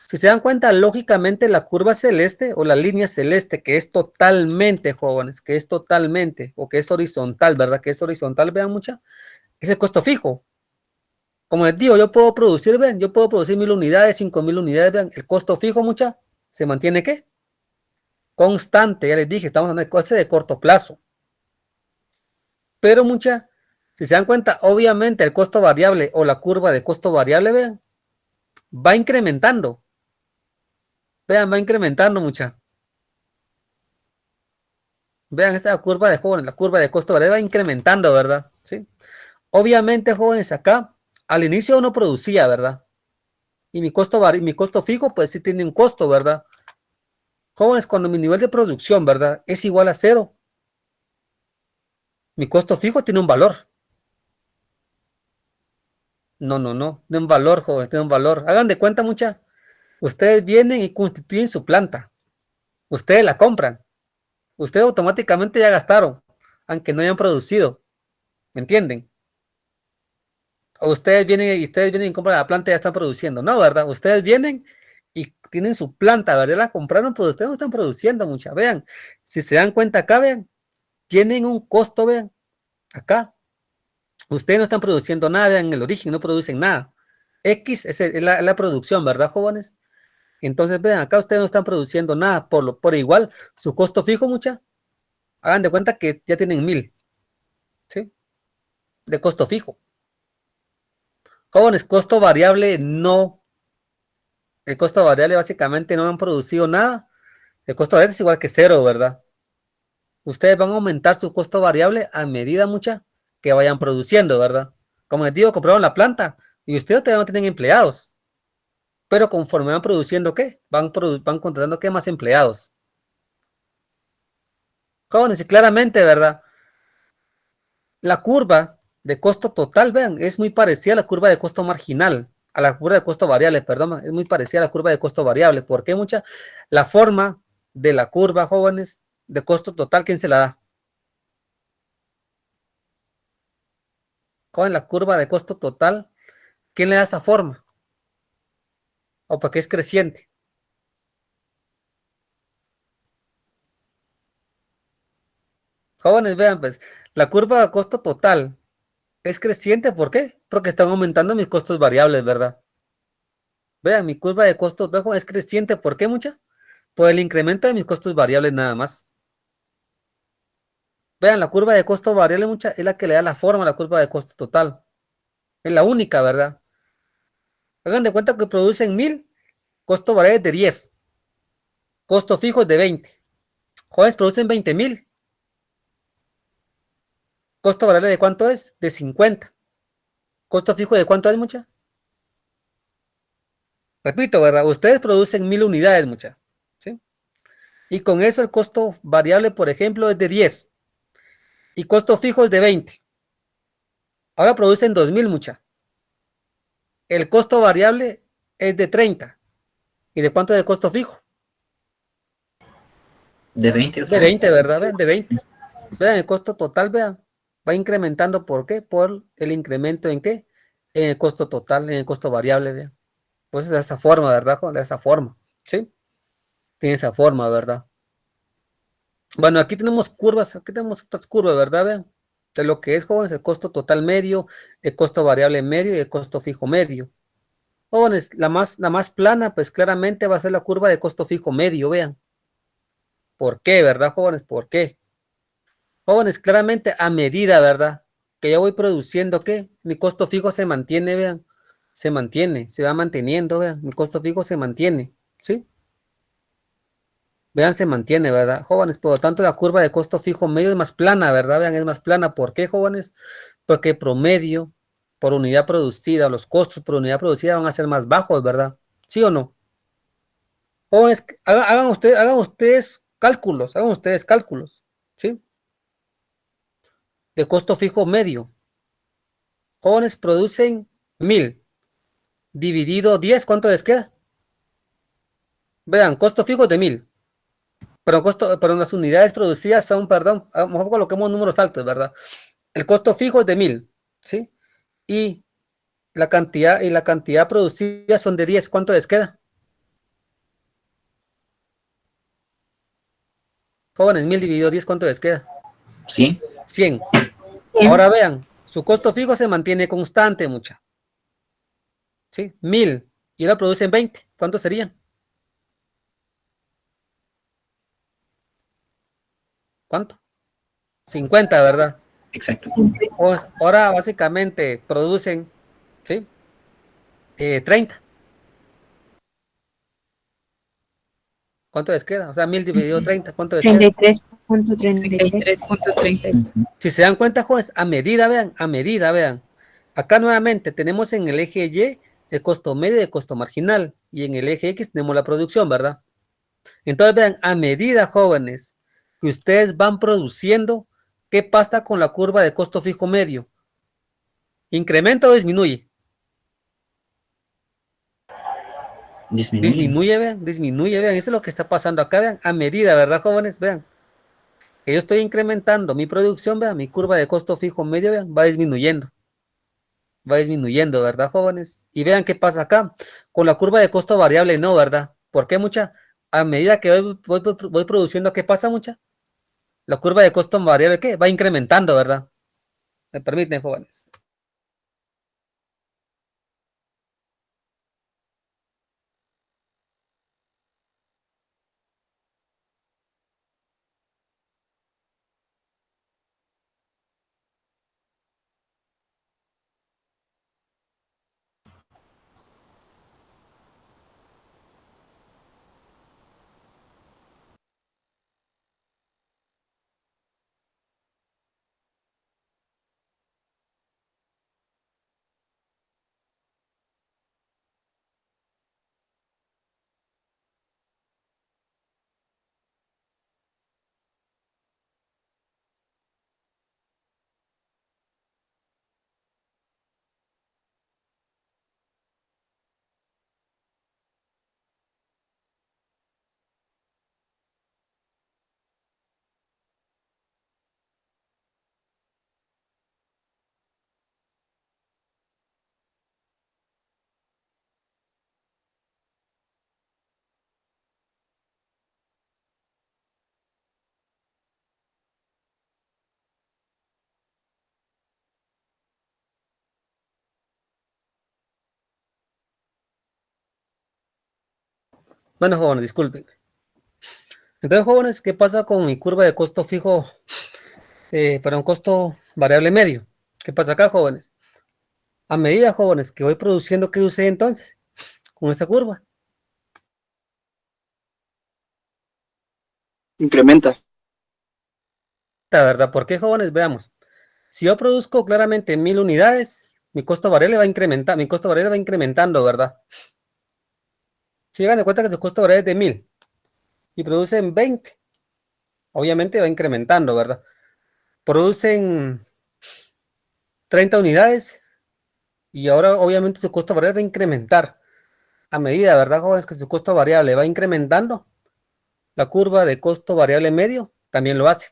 Si se dan cuenta, lógicamente la curva celeste o la línea celeste, que es totalmente, jóvenes, que es totalmente, o que es horizontal, ¿verdad? Que es horizontal, vean mucha, es el costo fijo. Como les digo, yo puedo producir, ven, yo puedo producir 1000 unidades, 5000 unidades, vean, el costo fijo, mucha, ¿se mantiene qué? Constante, ya les dije, estamos en el coste de corto plazo. Pero mucha, si se dan cuenta, obviamente el costo variable o la curva de costo variable, vean, va incrementando. Vean, va incrementando mucha. Vean esta curva de jóvenes, la curva de costo variable va incrementando, ¿verdad? Sí. Obviamente, jóvenes, acá al inicio uno producía, ¿verdad? Y mi costo fijo, pues sí tiene un costo, ¿verdad? Jóvenes, cuando mi nivel de producción, ¿verdad? Es igual a cero, mi costo fijo tiene un valor. No, tiene un valor, jóvenes, tiene un valor. Hagan de cuenta, mucha. Ustedes vienen y constituyen su planta. Ustedes la compran. Ustedes automáticamente ya gastaron, aunque no hayan producido. ¿Me entienden? O ustedes vienen y compran la planta y ya están produciendo. No, ¿verdad? Ustedes vienen y tienen su planta, ¿verdad? La compraron, pero ustedes no están produciendo mucha. Vean, si se dan cuenta acá, vean, tienen un costo, vean, acá. Ustedes no están produciendo nada, vean, en el origen no producen nada. X es la producción, ¿verdad, jóvenes? Entonces, vean, acá ustedes no están produciendo nada, por igual, su costo fijo, mucha, hagan de cuenta que ya tienen 1000, ¿sí? De costo fijo. Jóvenes, costo variable no. El costo variable básicamente no han producido nada. El costo variable es igual que cero, ¿verdad? Ustedes van a aumentar su costo variable a medida mucha que vayan produciendo, ¿verdad? Como les digo, compraron la planta y ustedes todavía no tienen empleados. Pero conforme van produciendo, ¿qué? Van contratando, ¿qué? Más empleados. Jóvenes, y claramente, ¿verdad? La curva de costo total, vean, es muy parecida a la curva de costo marginal, a la curva de costo variable, perdón, es muy parecida a la curva de costo variable. ¿Por qué mucha? La forma de la curva, jóvenes, de costo total, ¿quién se la da? Con la curva de costo total, ¿quién le da esa forma? ¿O porque es creciente? Jóvenes, vean, pues, la curva de costo total es creciente, ¿por qué? Porque están aumentando mis costos variables, ¿verdad? Vean, mi curva de costo total es creciente, ¿por qué mucha? Por el incremento de mis costos variables nada más. Vean, la curva de costo variable mucha es la que le da la forma a la curva de costo total. Es la única, ¿verdad? Hagan de cuenta que producen 1000, costo variable de 10, costo fijo de 20. Jóvenes producen 20,000, costo variable de cuánto es? De 50. Costo fijo de cuánto es mucha. Repito, ¿verdad? Ustedes producen 1000 unidades mucha. ¿Sí? Y con eso el costo variable, por ejemplo, es de 10 y costo fijo es de 20. Ahora producen 2000 mucha. El costo variable es de 30. ¿Y de cuánto es el costo fijo? De 20 De otra vez. 20, ¿verdad? Vean, de 20. Vean, el costo total, vean, va incrementando. ¿Por qué? Por el incremento en qué? En el costo total, en el costo variable, vean. Pues de esa forma, ¿verdad? De esa forma, ¿sí? Tiene esa forma, ¿verdad? Bueno, aquí tenemos curvas, aquí tenemos otras curvas, ¿verdad? Vean, de lo que es, jóvenes, el costo total medio, el costo variable medio y el costo fijo medio. Jóvenes, la más plana, pues claramente va a ser la curva de costo fijo medio, vean. ¿Por qué, verdad, jóvenes? ¿Por qué? Jóvenes, claramente a medida, ¿verdad? Que yo voy produciendo, ¿qué? Mi costo fijo se mantiene, vean. Se mantiene, se va manteniendo, vean. Mi costo fijo se mantiene, ¿sí? Vean, se mantiene, ¿verdad? Jóvenes, por lo tanto, la curva de costo fijo medio es más plana, ¿verdad? Vean, es más plana. ¿Por qué, jóvenes? Porque promedio por unidad producida, los costos por unidad producida van a ser más bajos, ¿verdad? ¿Sí o no? Jóvenes, hagan ustedes cálculos, ¿sí? De costo fijo medio. Jóvenes producen 1000 dividido 10, ¿cuánto les queda? Vean, costo fijo de 1000, pero las unidades producidas son, perdón, a lo mejor coloquemos números altos, ¿verdad? El costo fijo es de 1000, ¿sí? Y la cantidad producida son de 10, ¿cuánto les queda? Jóvenes, 1000 dividido 10, ¿cuánto les queda? 100. 100. Bien. Ahora vean, su costo fijo se mantiene constante, mucha. ¿Sí? 1000. Y ahora producen 20. ¿Cuántos serían? ¿Cuánto? 50, ¿verdad? Exacto. Pues ahora básicamente producen, ¿sí? 30. ¿Cuánto les queda? O sea, 1000 dividido 30, ¿cuánto les queda? 33.33. 33.30. Ujú. Si se dan cuenta, jóvenes, a medida, vean, a medida, vean. Acá nuevamente tenemos en el eje Y el costo medio y el costo marginal. Y en el eje X tenemos la producción, ¿verdad? Entonces, vean, a medida, jóvenes, que ustedes van produciendo, ¿qué pasa con la curva de costo fijo medio? ¿Incrementa o disminuye? Disminuye. Disminuye, vean, eso es lo que está pasando acá, vean, a medida, ¿verdad, jóvenes? Vean, que yo estoy incrementando mi producción, vean, mi curva de costo fijo medio, vean, va disminuyendo, ¿verdad, jóvenes? Y vean qué pasa acá, con la curva de costo variable, no, ¿verdad? ¿Por qué mucha? A medida que voy produciendo, ¿qué pasa, mucha? La curva de costo variable, ¿qué? Va incrementando, ¿verdad? Me permiten, jóvenes. Bueno, jóvenes, disculpen. Entonces, jóvenes, ¿qué pasa con mi curva de costo fijo para un costo variable medio? ¿Qué pasa acá, jóvenes? A medida, jóvenes, que voy produciendo, ¿qué sucede entonces con esta curva? Incrementa. La verdad, ¿por qué, jóvenes? Veamos. Si yo produzco claramente 1000 unidades, mi costo variable va a incrementar, mi costo variable va incrementando, ¿verdad? Si llegan de cuenta que su costo variable es de 1000 y producen 20, obviamente va incrementando, ¿verdad? Producen 30 unidades y ahora obviamente su costo variable va a incrementar. A medida, ¿verdad, jóvenes? Que su costo variable va incrementando, la curva de costo variable medio también lo hace.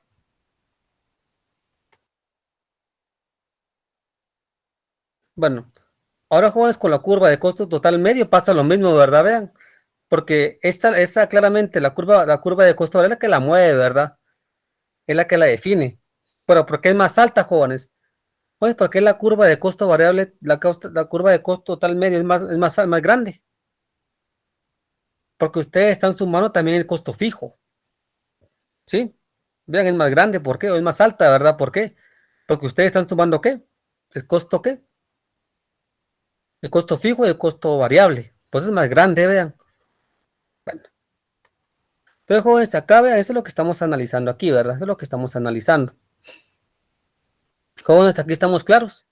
Bueno, ahora, jóvenes, con la curva de costo total medio pasa lo mismo, ¿verdad? Vean, porque esta claramente la curva de costo variable es la que la mueve, ¿verdad? Es la que la define. Pero ¿por qué es más alta, jóvenes? Pues porque la curva de costo variable, la curva de costo total medio es más grande. Porque ustedes están sumando también el costo fijo, ¿sí? Vean, es más grande, ¿por qué? O es más alta, ¿verdad? ¿Por qué? Porque ustedes están sumando ¿qué? ¿El costo qué? El costo fijo y el costo variable. Pues es más grande, vean. Bueno, entonces, jóvenes, acá, vean, eso es lo que estamos analizando aquí, ¿verdad? Eso es lo que estamos analizando. Jóvenes, aquí estamos claros,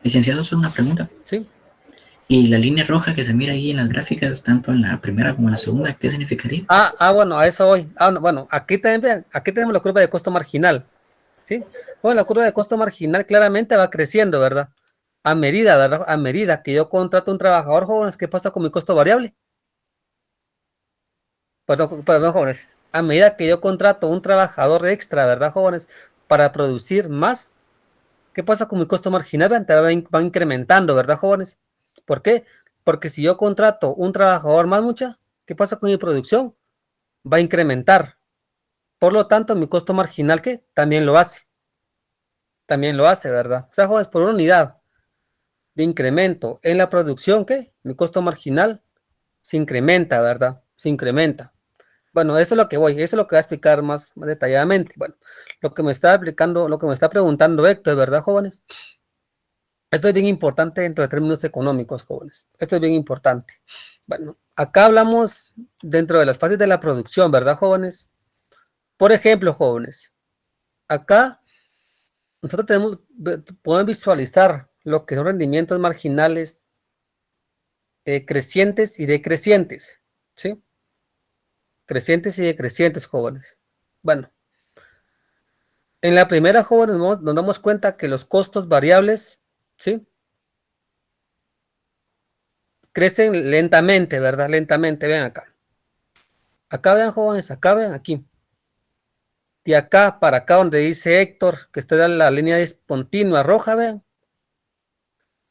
Licenciado, solo una pregunta. ¿sí? ¿Y la línea roja que se mira ahí en las gráficas, tanto en la primera como en la segunda, qué significaría? Bueno, a eso hoy. No, bueno, aquí también, vean, aquí tenemos la curva de costo marginal, ¿sí? Bueno, la curva de costo marginal claramente va creciendo, ¿verdad? A medida, ¿verdad? A medida que yo contrato un trabajador, jóvenes, ¿qué pasa con mi costo variable? Perdón, jóvenes. A medida que yo contrato un trabajador extra, ¿verdad, jóvenes? Para producir más, ¿qué pasa con mi costo marginal? Vean, va incrementando, ¿verdad, jóvenes? ¿Por qué? Porque si yo contrato un trabajador más, mucha, ¿Qué pasa con mi producción? Va a incrementar. Por lo tanto, mi costo marginal, ¿qué? También lo hace. También lo hace, ¿verdad? O sea, jóvenes, por una unidad de incremento en la producción, ¿qué? Mi costo marginal se incrementa, ¿verdad? Se incrementa. Bueno, eso es lo que voy, eso es lo que voy a explicar más detalladamente. Bueno, lo que me está explicando, lo que me está preguntando Héctor, ¿verdad, jóvenes? Esto es bien importante dentro de términos económicos, jóvenes. Esto es bien importante. Bueno, acá hablamos dentro de las fases de la producción, ¿verdad, jóvenes? Por ejemplo, jóvenes, acá nosotros podemos visualizar lo que son rendimientos marginales crecientes y decrecientes, ¿sí? Crecientes y decrecientes, jóvenes. Bueno, en la primera, jóvenes, nos damos cuenta que los costos variables, ¿sí? Crecen lentamente, ¿verdad? Lentamente, vean acá. Acá vean, jóvenes, acá vean, aquí. De acá para acá, donde dice Héctor, que está en la línea discontinua roja, vean.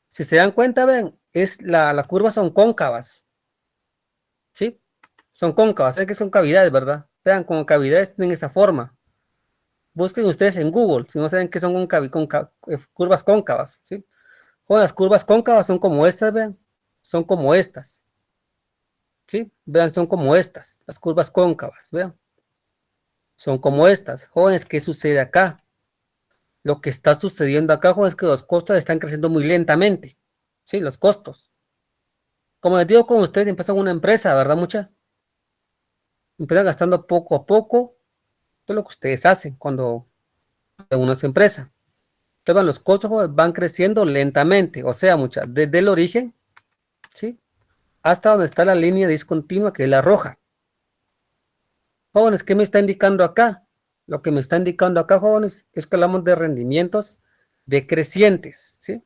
Si se dan cuenta, vean, las curvas son cóncavas, ¿sí? Son cóncavas, ¿saben que son cavidades, verdad? Vean, como cavidades tienen esa forma. Busquen ustedes en Google, si no saben qué son curvas cóncavas, ¿sí? O las curvas cóncavas son como estas, vean, son como estas, ¿sí? Vean, son como estas, las curvas cóncavas, vean, son como estas. Jóvenes, ¿qué sucede acá? Lo que está sucediendo acá, jóvenes, es que los costos están creciendo muy lentamente, ¿sí? Los costos. Como les digo, con ustedes empiezan una empresa, ¿verdad, mucha? Empiezan gastando poco a poco, todo lo que ustedes hacen cuando uno es empresa. Entonces, los costos, jóvenes, van creciendo lentamente, o sea, mucha, desde el origen, ¿sí? Hasta donde está la línea discontinua, que es la roja. Jóvenes, ¿qué me está indicando acá? Lo que me está indicando acá, jóvenes, es que hablamos de rendimientos decrecientes, ¿sí?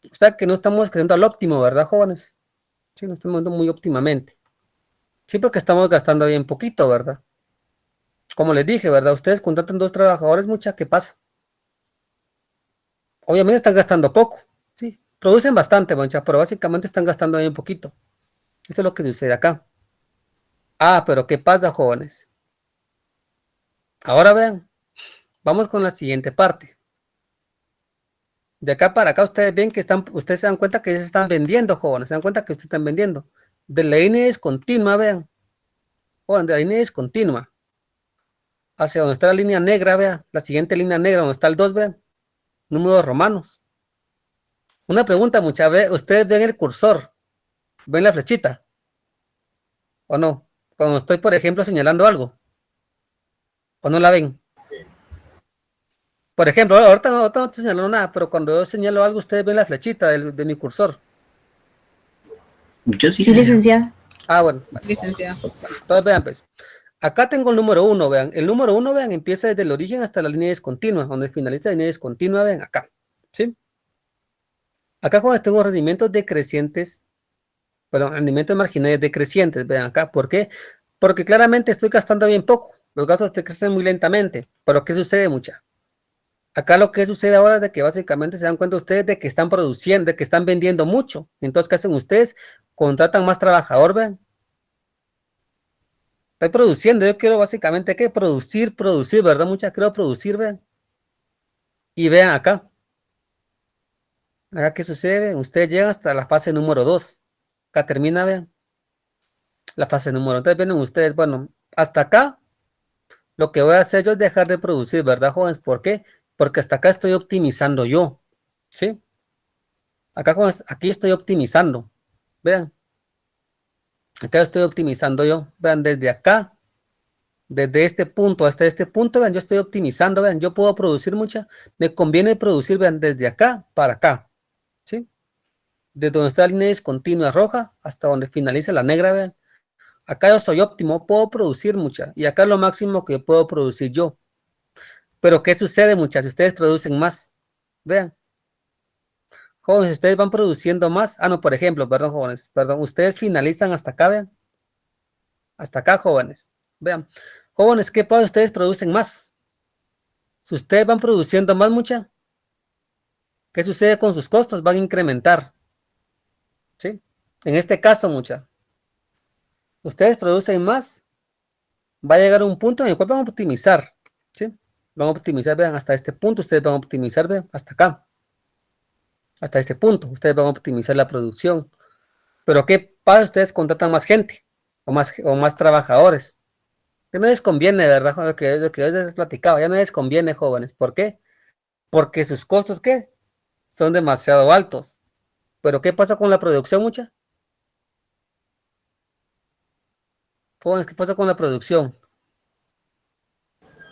O sea, que no estamos creciendo al óptimo, ¿verdad, jóvenes? Sí, no estamos yendo muy óptimamente. Sí, porque estamos gastando bien poquito, ¿verdad? Como les dije, ¿verdad? Ustedes contratan 2 trabajadores, mucha, ¿qué pasa? Obviamente están gastando poco, ¿sí? Producen bastante, mucha, pero básicamente están gastando bien poquito. Eso es lo que sucede acá. Ah, pero ¿qué pasa, jóvenes? Ahora vean, vamos con la siguiente parte. De acá para acá ustedes ven que ustedes se dan cuenta que se están vendiendo, jóvenes, se dan cuenta que ustedes están vendiendo. De la línea discontinua, vean. Jóvenes, de la línea discontinua. Hacia donde está la línea negra, vean. La siguiente línea negra, donde está el 2, vean. Números romanos. Una pregunta, muchas veces, ¿ustedes ven el cursor? ¿Ven la flechita? ¿O no? Cuando estoy, por ejemplo, señalando algo. ¿O no la ven? Por ejemplo, ahorita no estoy señalando nada, pero cuando yo señalo algo, ustedes ven la flechita de mi cursor. Yo sí, Sí, licenciada. Ah, bueno. Licenciado. Entonces vean, pues. Acá tengo el número 1, vean. El número 1, vean, empieza desde el origen hasta la línea discontinua, donde finaliza la línea discontinua, vean, acá. ¿Sí? Acá cuando tengo rendimientos decrecientes, perdón, rendimientos marginales decrecientes, vean acá. ¿Por qué? Porque claramente estoy gastando bien poco. Los gastos crecen muy lentamente. Pero ¿qué sucede, mucha? Acá lo que sucede ahora es de que básicamente se dan cuenta ustedes de que están produciendo, de que están vendiendo mucho. Entonces, ¿qué hacen ustedes? Contratan más trabajador, vean. Estoy produciendo, yo quiero básicamente que producir, ¿verdad? Muchas quiero producir, vean. Y vean acá. Acá qué sucede, ustedes llegan hasta la fase número 2. Acá termina, vean. La fase número. Entonces vienen ustedes, bueno, hasta acá. Lo que voy a hacer yo es dejar de producir, ¿verdad, jóvenes? ¿Por qué? Porque hasta acá estoy optimizando yo. ¿Sí? Acá, jóvenes, aquí estoy optimizando. Vean. Acá estoy optimizando yo. Vean, desde acá. Desde este punto hasta este punto, vean, yo estoy optimizando, vean, yo puedo producir mucha, me conviene producir, vean, desde acá para acá, ¿sí? Desde donde está la línea discontinua roja hasta donde finaliza la negra, vean, acá yo soy óptimo, puedo producir mucha, y acá es lo máximo que puedo producir yo. Pero ¿qué sucede, muchachos? Ustedes producen más, vean, jóvenes, ustedes van produciendo más, no, por ejemplo, perdón, jóvenes, perdón, ustedes finalizan hasta acá, vean, hasta acá, jóvenes, vean, jóvenes, ¿qué pasa? Ustedes producen más. Si ustedes van produciendo más, mucha, ¿qué sucede con sus costos? Van a incrementar, ¿sí? En este caso, mucha. Ustedes producen más, va a llegar a un punto en el cual van a optimizar, ¿sí? Van a optimizar, vean, hasta este punto, ustedes van a optimizar, vean, hasta acá, hasta este punto, ustedes van a optimizar la producción. Pero ¿qué pasa? Ustedes contratan más gente o más trabajadores. Que no les conviene, ¿verdad? Lo que yo les platicaba, ya no les conviene, jóvenes. ¿Por qué? Porque sus costos, ¿qué? Son demasiado altos. Pero ¿qué pasa con la producción, mucha? Jóvenes, ¿qué pasa con la producción?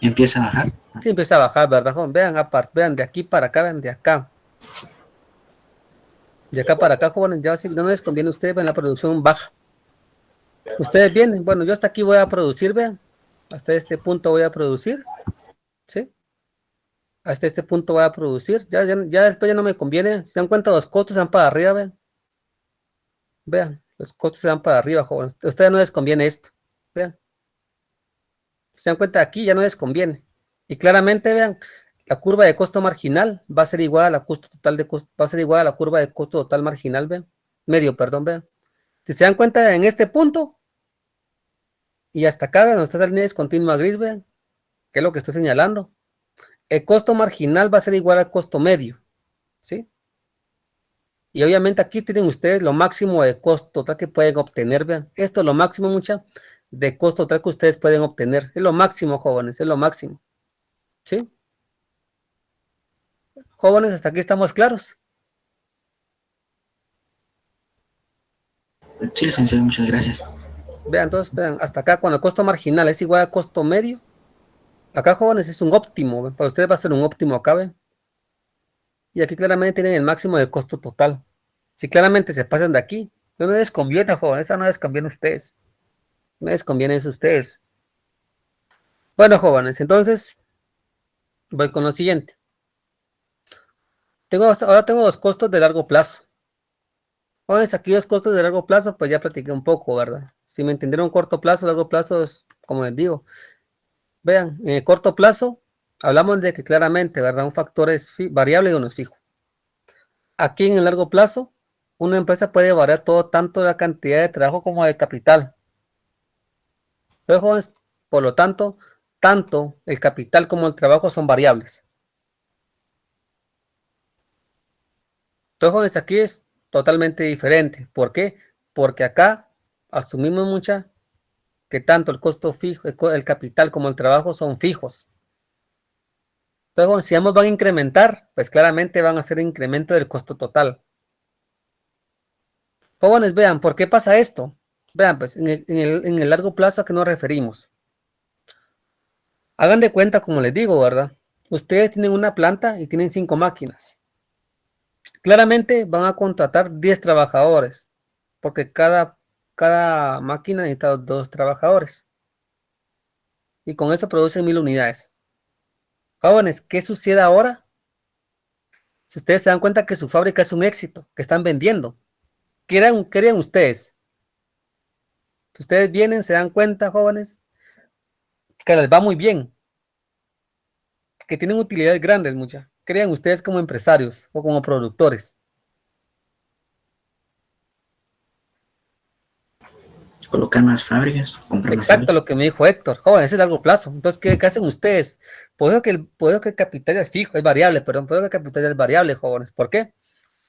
Empieza a bajar. Sí, empieza a bajar, ¿verdad, joven? Vean, aparte, vean, de aquí para acá, vean, de acá. De acá para acá, jóvenes, ya sí, no les conviene a ustedes, vean, la producción baja. Ustedes vienen, bueno, yo hasta aquí voy a producir, vean. Hasta este punto voy a producir, ¿sí? Hasta este punto voy a producir. Ya después ya no me conviene. Si se dan cuenta, los costos se van para arriba, vean. Vean, los costos se van para arriba, jóvenes. A ustedes no les conviene esto. Vean. Si se dan cuenta, aquí ya no les conviene. Y claramente, vean, la curva de costo marginal va a ser igual a la costo total de costo, va a ser igual a la curva de costo total marginal, vean. Medio, perdón, vean. Si se dan cuenta en este punto y hasta acá, vean, donde está la línea discontinua gris, vean, que es lo que estoy señalando. El costo marginal va a ser igual al costo medio, ¿sí? Y obviamente aquí tienen ustedes lo máximo de costo total que pueden obtener, vean. Esto es lo máximo, mucha, de costo total que ustedes pueden obtener. Es lo máximo, jóvenes, es lo máximo. ¿Sí? Jóvenes, hasta aquí estamos claros. Sí, licenciado, muchas gracias. Vean, entonces, vean, hasta acá, cuando el costo marginal es igual al costo medio, acá, jóvenes, es un óptimo, ¿ven? Para ustedes va a ser un óptimo acá, ¿ven? Y aquí claramente tienen el máximo de costo total. Si claramente se pasan de aquí, no les conviene, jóvenes, eso no les conviene a ustedes. No les conviene eso a ustedes. Bueno, jóvenes, entonces voy con lo siguiente. Ahora tengo los costos de largo plazo. Jóvenes, aquí los costos de largo plazo, pues ya platiqué un poco, ¿verdad? Si me entendieron corto plazo, largo plazo es como les digo. Vean, en el corto plazo hablamos de que claramente, ¿verdad? Un factor es variable y uno es fijo. Aquí en el largo plazo, una empresa puede variar todo, tanto la cantidad de trabajo como de capital. Entonces, jóvenes, por lo tanto, tanto el capital como el trabajo son variables. Entonces, jóvenes, aquí es totalmente diferente. ¿Por qué? Porque acá asumimos mucha que tanto el costo fijo, el capital como el trabajo son fijos. Entonces, jóvenes, si ambos van a incrementar, pues claramente van a ser incremento del costo total. Jóvenes, vean, ¿por qué pasa esto? Vean, pues en el largo plazo a qué nos referimos. Hagan de cuenta, como les digo, ¿verdad? Ustedes tienen una planta y tienen 5 máquinas. Claramente van a contratar 10 trabajadores, porque cada máquina necesita 2 trabajadores. Y con eso producen 1000 unidades. Jóvenes, ¿qué sucede ahora? Si ustedes se dan cuenta que su fábrica es un éxito, que están vendiendo, ¿qué harían ustedes? Si ustedes vienen, se dan cuenta, jóvenes, que les va muy bien, que tienen utilidades grandes, muchas. ¿Qué harían ustedes como empresarios o como productores? Colocar más fábricas, comprar más Exacto fábricas. lo que me dijo Héctor. Jóvenes, ese es largo plazo. Entonces, ¿qué hacen ustedes? Puedo que el capital es fijo, es variable, perdón, puedo que el capital es variable, jóvenes. ¿Por qué?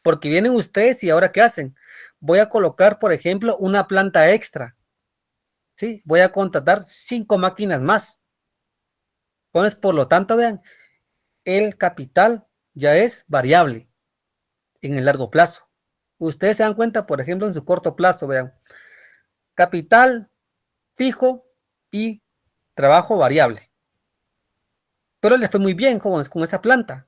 Porque vienen ustedes y ahora ¿qué hacen? Voy a colocar, por ejemplo, una planta extra. ¿Sí? Voy a contratar 5 máquinas más. Entonces, por lo tanto, vean, el capital ya es variable en el largo plazo. Ustedes se dan cuenta, por ejemplo, en su corto plazo, vean, capital fijo y trabajo variable. Pero le fue muy bien, jóvenes, con esa planta.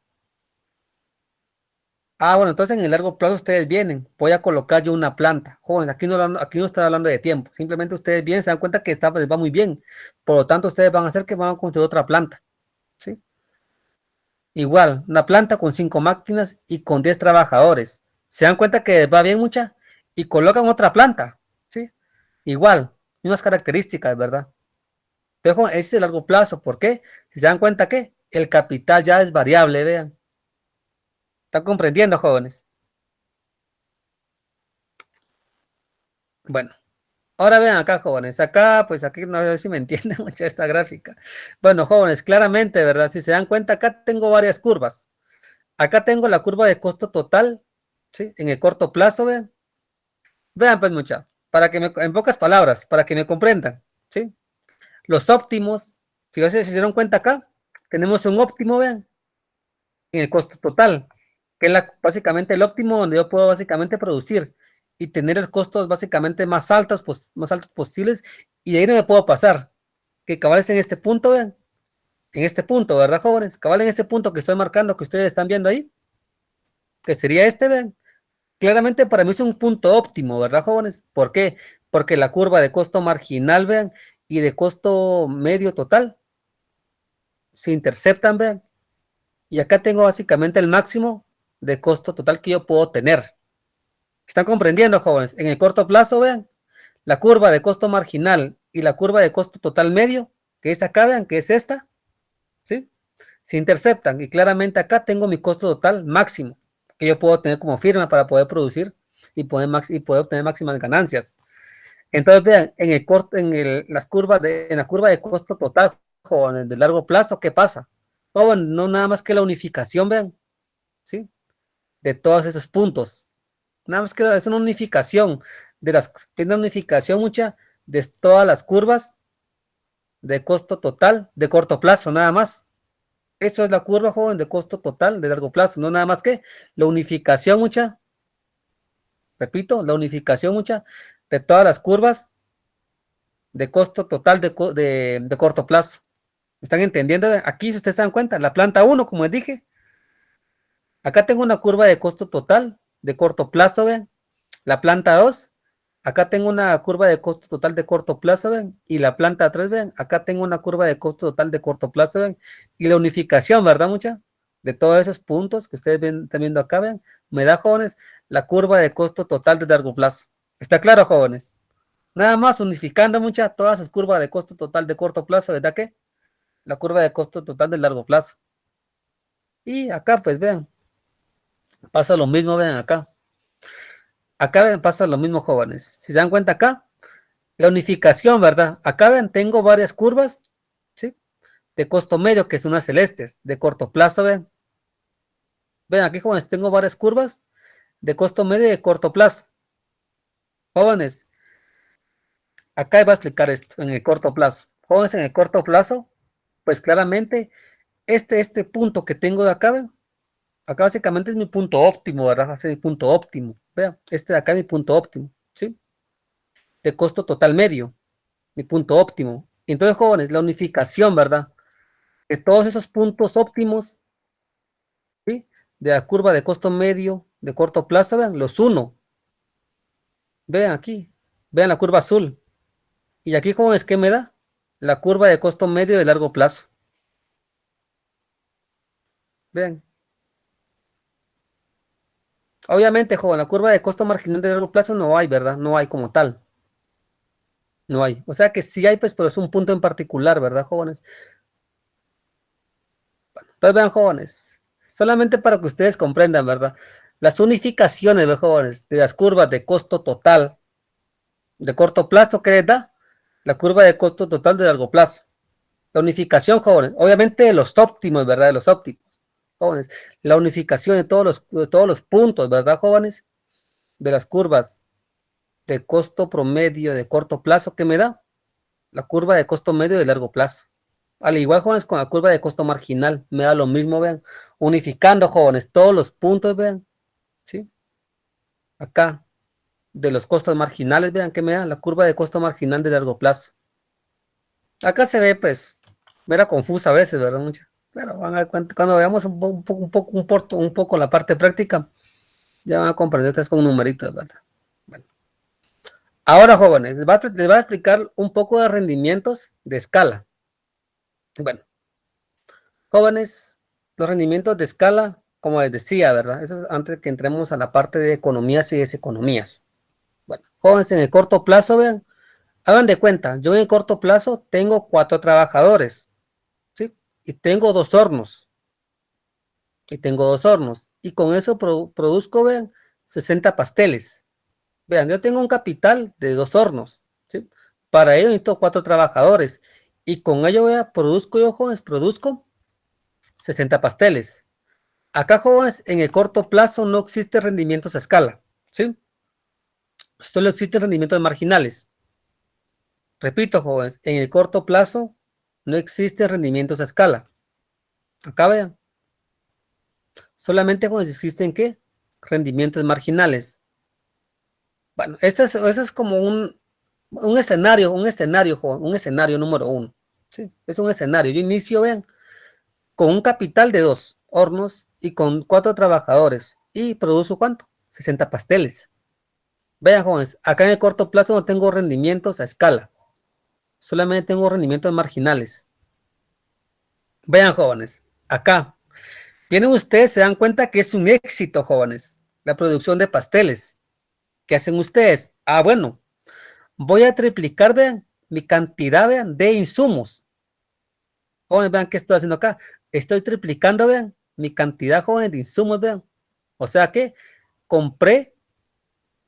Ah, bueno, entonces en el largo plazo ustedes vienen. Voy a colocar yo una planta. Jóvenes, aquí no estoy hablando de tiempo. Simplemente ustedes vienen, se dan cuenta que les va muy bien. Por lo tanto, ustedes van a hacer que van a construir otra planta. ¿Sí? Igual, una planta con 5 máquinas y con 10 trabajadores. Se dan cuenta que les va bien mucha y colocan otra planta. ¿Sí? Igual, unas características, ¿verdad? Pero ese es el largo plazo. ¿Por qué? Si se dan cuenta que el capital ya es variable, vean. ¿Están comprendiendo, jóvenes? Bueno. Ahora vean acá, jóvenes, acá, pues aquí no sé si me entienden mucho esta gráfica. Bueno, jóvenes, claramente, ¿verdad? Si se dan cuenta, acá tengo varias curvas. Acá tengo la curva de costo total, ¿sí? En el corto plazo, vean. Vean, pues, mucha, en pocas palabras, para que me comprendan, ¿sí? Los óptimos, si ustedes se dieron cuenta acá, tenemos un óptimo, vean, en el costo total, que es básicamente el óptimo donde yo puedo básicamente producir y tener los costos básicamente más altos posibles, y de ahí no me puedo pasar. Que cabal es en este punto, vean, en este punto, ¿verdad, jóvenes? Cabal en este punto que estoy marcando, que ustedes están viendo ahí, que sería este, vean. Claramente para mí es un punto óptimo, ¿verdad, jóvenes? ¿Por qué? Porque la curva de costo marginal, vean, y de costo medio total se interceptan, vean. Y acá tengo básicamente el máximo de costo total que yo puedo tener. ¿Están comprendiendo, jóvenes? En el corto plazo, vean, la curva de costo marginal y la curva de costo total medio, que es acá, vean, que es esta, ¿sí? Se interceptan y claramente acá tengo mi costo total máximo, que yo puedo tener como firma para poder producir y poder obtener máximas ganancias. Entonces, vean, en la curva de costo total, jóvenes, de largo plazo, ¿qué pasa? Joven, no nada más que la unificación, vean, ¿sí? De todos esos puntos. Nada más que es una unificación es una unificación mucha de todas las curvas de costo total de corto plazo, nada más. Eso es la curva, joven, de costo total de largo plazo, no nada más que la unificación mucha, repito, la unificación mucha de todas las curvas de costo total de corto plazo. ¿Están entendiendo? Aquí, si ustedes se dan cuenta, la planta uno, como les dije, acá tengo una curva de costo total de corto plazo, vean. La planta 2, acá tengo una curva de costo total de corto plazo, vean. Y la planta 3, vean, acá tengo una curva de costo total de corto plazo, vean. Y la unificación, ¿verdad, mucha? De todos esos puntos que ustedes están viendo acá, vean, me da, jóvenes, la curva de costo total de largo plazo. ¿Está claro, jóvenes? Nada más unificando mucha todas sus curvas de costo total de corto plazo, ¿verdad que? La curva de costo total de largo plazo. Y acá, pues vean, pasa lo mismo, vean acá. Acá ven, pasa lo mismo, jóvenes. Si se dan cuenta acá, la unificación, ¿verdad? Acá ven, tengo varias curvas, ¿sí? De costo medio, que son las celestes, de corto plazo, ven. Ven, aquí, jóvenes, tengo varias curvas de costo medio y de corto plazo. Jóvenes, acá voy a explicar esto en el corto plazo. Jóvenes, en el corto plazo, pues claramente, este punto que tengo de acá, ven, acá básicamente es mi punto óptimo, ¿verdad? Este es mi punto óptimo. Vean, este de acá es mi punto óptimo, ¿sí? De costo total medio, mi punto óptimo. Y entonces, jóvenes, la unificación, ¿verdad? De todos esos puntos óptimos, ¿sí? De la curva de costo medio de corto plazo, vean, los uno. Vean aquí, vean la curva azul. Y aquí, jóvenes, ¿qué me da? La curva de costo medio de largo plazo. Vean. Obviamente, joven, la curva de costo marginal de largo plazo no hay, ¿verdad? No hay como tal. No hay. O sea que sí hay, pues, pero es un punto en particular, ¿verdad, jóvenes? Entonces, vean, jóvenes, solamente para que ustedes comprendan, ¿verdad? Las unificaciones, ¿ve, jóvenes, de las curvas de costo total de corto plazo, ¿qué les da? La curva de costo total de largo plazo. La unificación, jóvenes, obviamente de los óptimos, ¿verdad? De los óptimos, jóvenes. La unificación de todos los puntos, ¿verdad, jóvenes? De las curvas de costo promedio de corto plazo, ¿qué me da? La curva de costo medio de largo plazo. Al igual, jóvenes, con la curva de costo marginal, me da lo mismo, vean. Unificando, jóvenes, todos los puntos, vean, ¿sí? Acá, de los costos marginales, vean que me da la curva de costo marginal de largo plazo. Acá se ve, pues, era confusa a veces, ¿verdad? Mucha. Pero van a ver cuando veamos un poco la parte práctica, ya van a comprender ustedes con numeritos, ¿verdad? Bueno. Ahora, jóvenes, les voy a explicar un poco de rendimientos de escala. Bueno, jóvenes, los rendimientos de escala, como les decía, ¿verdad? Eso es antes que entremos a la parte de economías y deseconomías. Bueno, jóvenes, en el corto plazo, vean, hagan de cuenta, yo en el corto plazo tengo 4 trabajadores, ¿sí? Y tengo 2 hornos. Y con eso produzco, vean, 60 pasteles. Vean, yo tengo un capital de 2 hornos, Para ello necesito 4 trabajadores. Y con ello, vea, produzco yo, jóvenes, produzco 60 pasteles. Acá, jóvenes, en el corto plazo no existe rendimientos a escala, ¿sí? Solo existen rendimientos marginales. Repito, jóvenes, en el corto plazo no existen rendimientos a escala. Acá vean. Solamente jóvenes existen, ¿qué? Rendimientos marginales. Bueno, eso es como un escenario, joven, un escenario número 1. ¿Sí? Es un escenario. Yo inicio, vean, con un capital de 2 hornos y con 4 trabajadores. ¿Y produzco cuánto? 60 pasteles. Vean, jóvenes, acá en el corto plazo no tengo rendimientos a escala. Solamente tengo rendimientos marginales. Vean, jóvenes, acá. Vienen ustedes, se dan cuenta que es un éxito, jóvenes, la producción de pasteles. ¿Qué hacen ustedes? Ah, bueno, voy a triplicar, vean, mi cantidad, vean, de insumos. Jóvenes, vean qué estoy haciendo acá. Estoy triplicando, vean, mi cantidad, jóvenes, de insumos, vean. O sea que compré,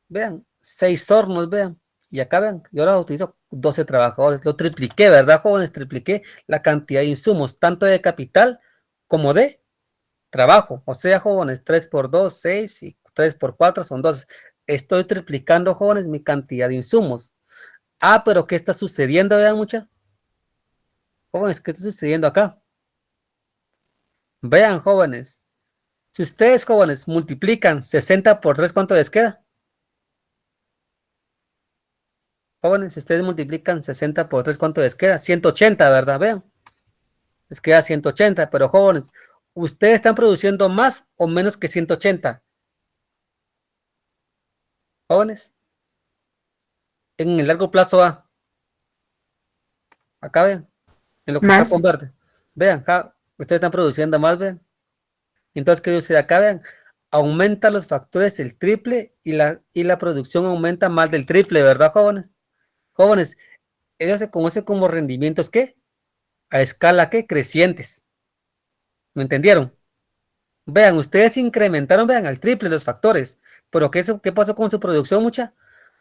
vean, 6 hornos, vean. Y acá, vean, yo ahora utilizo 12 trabajadores. Lo tripliqué, ¿verdad, jóvenes? Tripliqué la cantidad de insumos, tanto de capital como de trabajo. O sea, jóvenes, 3 por 2, 6 y 3 por 4 son 12. Estoy triplicando, jóvenes, mi cantidad de insumos. Ah, pero ¿qué está sucediendo, vean, mucha? Jóvenes, ¿qué está sucediendo acá? Vean, jóvenes. Si ustedes, jóvenes, multiplican 60 por 3, ¿cuánto les queda? Jóvenes, si ustedes multiplican 60 por 3, ¿cuánto les queda? 180, ¿verdad? Vean. Les queda 180, pero jóvenes, ¿ustedes están produciendo más o menos que 180? Jóvenes, en el largo plazo A. Acá vean, en lo que está con Más. verde. Vean, acá, ustedes están produciendo más, vean. Entonces, ¿qué dice acá? Vean, aumenta los factores el triple y la producción aumenta más del triple, ¿verdad, jóvenes? Jóvenes, ellos se conoce como rendimientos, ¿qué? A escala, ¿qué? Crecientes. ¿Me entendieron? Vean, ustedes incrementaron, vean, al triple los factores. Pero ¿qué pasó con su producción, mucha?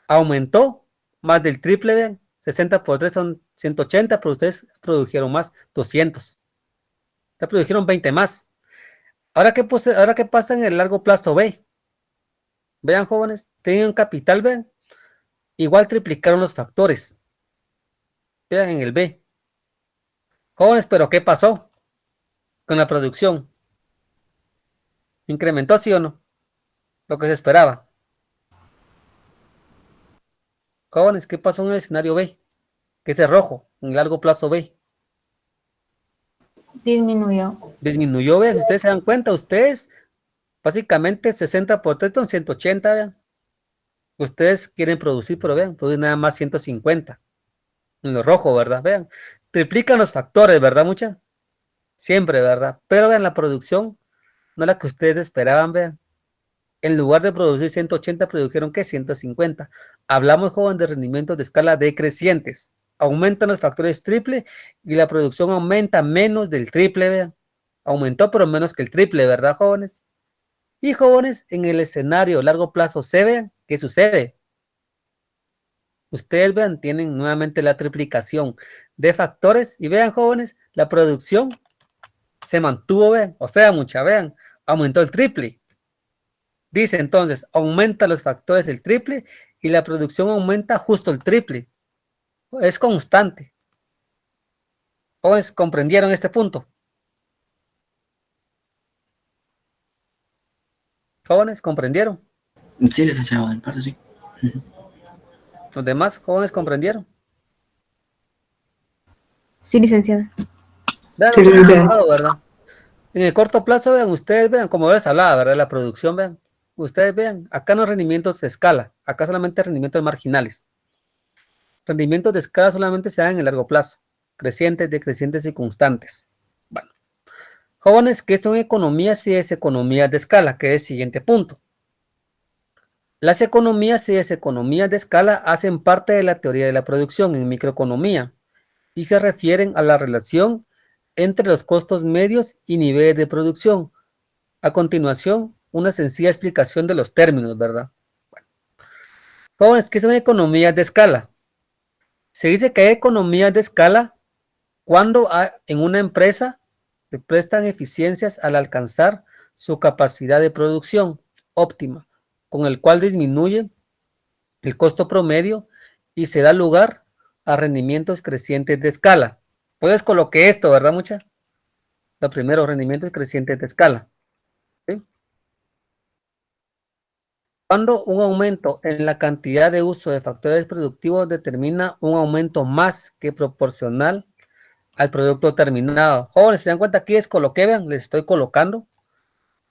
Aumentó más del triple, vean. 60 por 3 son 180, pero ustedes produjeron más, 200. Ya produjeron 20 más. Ahora qué pasa en el largo plazo B. Vean, jóvenes, tienen un capital, vean. Igual triplicaron los factores. Vean en el B. Jóvenes, pero ¿qué pasó con la producción? ¿Incrementó, sí o no? Lo que se esperaba. Jóvenes, ¿qué pasó en el escenario B? Que es el rojo, en el largo plazo B. Disminuyó. Disminuyó, vean, si ustedes se dan cuenta, ustedes básicamente 60 por 3 son 180, vean. Ustedes quieren producir, pero vean, producen nada más 150. En lo rojo, ¿verdad? Vean, triplican los factores, ¿verdad, mucha? Siempre, ¿verdad? Pero vean, la producción no la que ustedes esperaban, vean. En lugar de producir 180, produjeron ¿qué? 150. Hablamos, joven, de rendimientos de escala decrecientes. Aumentan los factores triple y la producción aumenta menos del triple, vean. Aumentó, pero menos que el triple, ¿verdad, jóvenes? Y jóvenes, en el escenario largo plazo, ¿se vean qué sucede? Ustedes vean, tienen nuevamente la triplicación de factores y vean, jóvenes, la producción se mantuvo, vean, o sea, mucha, vean, aumentó el triple. Dice entonces, aumenta los factores el triple y la producción aumenta justo el triple. Es constante. ¿Jóvenes comprendieron este punto? ¿Jóvenes comprendieron? Sí, licenciado, en parte sí. ¿Los demás jóvenes comprendieron? Sí, licenciada. Vean, Sí, ustedes, licenciado. ¿verdad? En el corto plazo, vean, ustedes vean, como les hablaba, ¿verdad? La producción, vean. Ustedes vean, acá no rendimientos de escala, acá solamente rendimientos marginales. Rendimientos de escala solamente se dan en el largo plazo, crecientes, decrecientes y constantes. Bueno, jóvenes, ¿qué son economías? Y es economías de escala, que es el siguiente punto. Las economías y es economías de escala hacen parte de la teoría de la producción en microeconomía y se refieren a la relación entre los costos medios y niveles de producción. A continuación, una sencilla explicación de los términos, ¿verdad? Bueno, jóvenes, ¿qué son economías de escala? Se dice que hay economías de escala cuando en una empresa se prestan eficiencias al alcanzar su capacidad de producción óptima, con el cual disminuye el costo promedio y se da lugar a rendimientos crecientes de escala. Puedes colocar esto, ¿verdad, mucha? Lo primero, rendimientos crecientes de escala. ¿Sí? Cuando un aumento en la cantidad de uso de factores productivos determina un aumento más que proporcional al producto terminado. Jóvenes, ¿se dan cuenta? Aquí es coloqué, vean, les estoy colocando.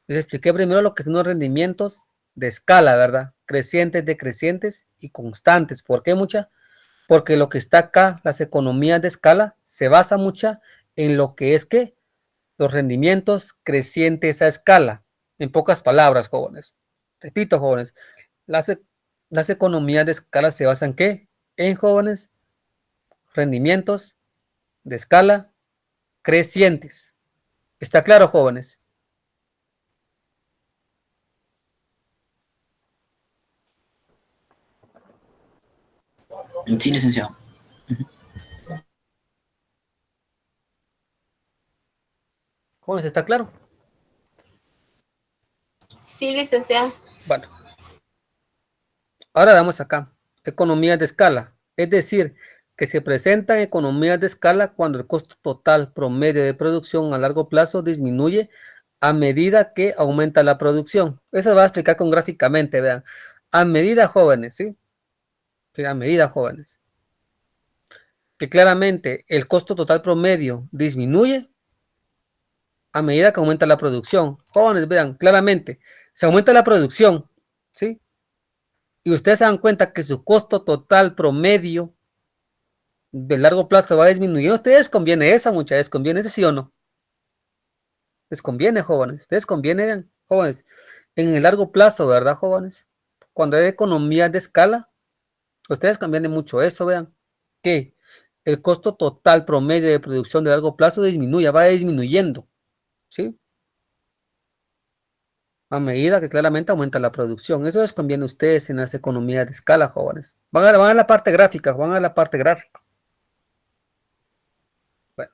Les expliqué primero lo que son los rendimientos de escala, ¿verdad? Crecientes, decrecientes y constantes. ¿Por qué, mucha? Porque lo que está acá, las economías de escala, se basa mucha en lo que es que los rendimientos crecientes a escala. En pocas palabras, jóvenes. Repito, jóvenes, las, las economías de escala se basan ¿en qué? En jóvenes, rendimientos de escala crecientes. ¿Está claro, jóvenes? Sí, licenciado. Jóvenes, ¿está claro? Sí, licenciado. Bueno, ahora damos acá, economías de escala. Es decir, que se presentan economías de escala cuando el costo total promedio de producción a largo plazo disminuye a medida que aumenta la producción. Eso va a explicar con gráficamente, vean. A medida, jóvenes, ¿sí? Sí, a medida, jóvenes. Que claramente el costo total promedio disminuye a medida que aumenta la producción. Jóvenes, vean, claramente, se aumenta la producción, ¿sí? Y ustedes se dan cuenta que su costo total promedio de largo plazo va a disminuir. ¿A ustedes conviene esa, muchachos? ¿Conviene ese sí o no? Les conviene, jóvenes. Ustedes conviene, vean, jóvenes. En el largo plazo, ¿verdad, jóvenes? Cuando hay economía de escala, ustedes conviene mucho eso, vean. Que el costo total promedio de producción de largo plazo disminuye, va disminuyendo, ¿sí? A medida que claramente aumenta la producción. Eso les conviene a ustedes en las economías de escala, jóvenes. Van a la parte gráfica, van a la parte gráfica. Bueno.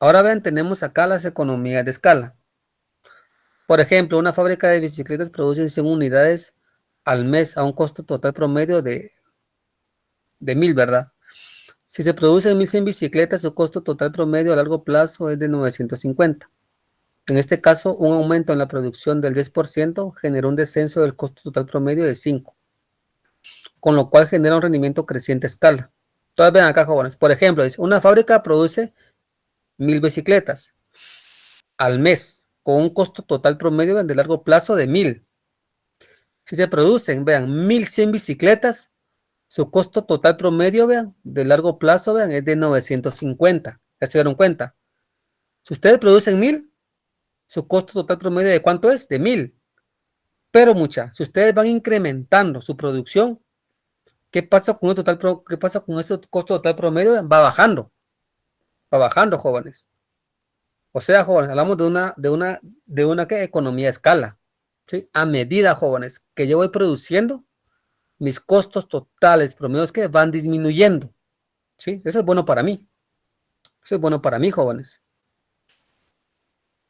Ahora vean, tenemos acá las economías de escala. Por ejemplo, una fábrica de bicicletas produce 100 unidades al mes a un costo total promedio de 1000, ¿verdad? Si se producen 1100 bicicletas, su costo total promedio a largo plazo es de 950. En este caso, un aumento en la producción del 10% generó un descenso del costo total promedio de 5, con lo cual genera un rendimiento creciente a escala. Entonces vean acá, jóvenes. Por ejemplo, dice, una fábrica produce 1000 bicicletas al mes, con un costo total promedio de largo plazo de 1000. Si se producen, vean, 1100 bicicletas, su costo total promedio, vean, de largo plazo, vean, es de 950. ¿Ya se dieron cuenta? Si ustedes producen 1000, su costo total promedio de ¿cuánto es? De 1000. Pero si ustedes van incrementando su producción, ¿qué pasa con qué pasa con ese costo total promedio? Va bajando, jóvenes. O sea, jóvenes, hablamos de una ¿qué? Economía a escala, ¿sí? A medida, jóvenes, que yo voy produciendo, mis costos totales promedios que van disminuyendo, ¿sí? Eso es bueno para mí. Eso es bueno para mí, jóvenes.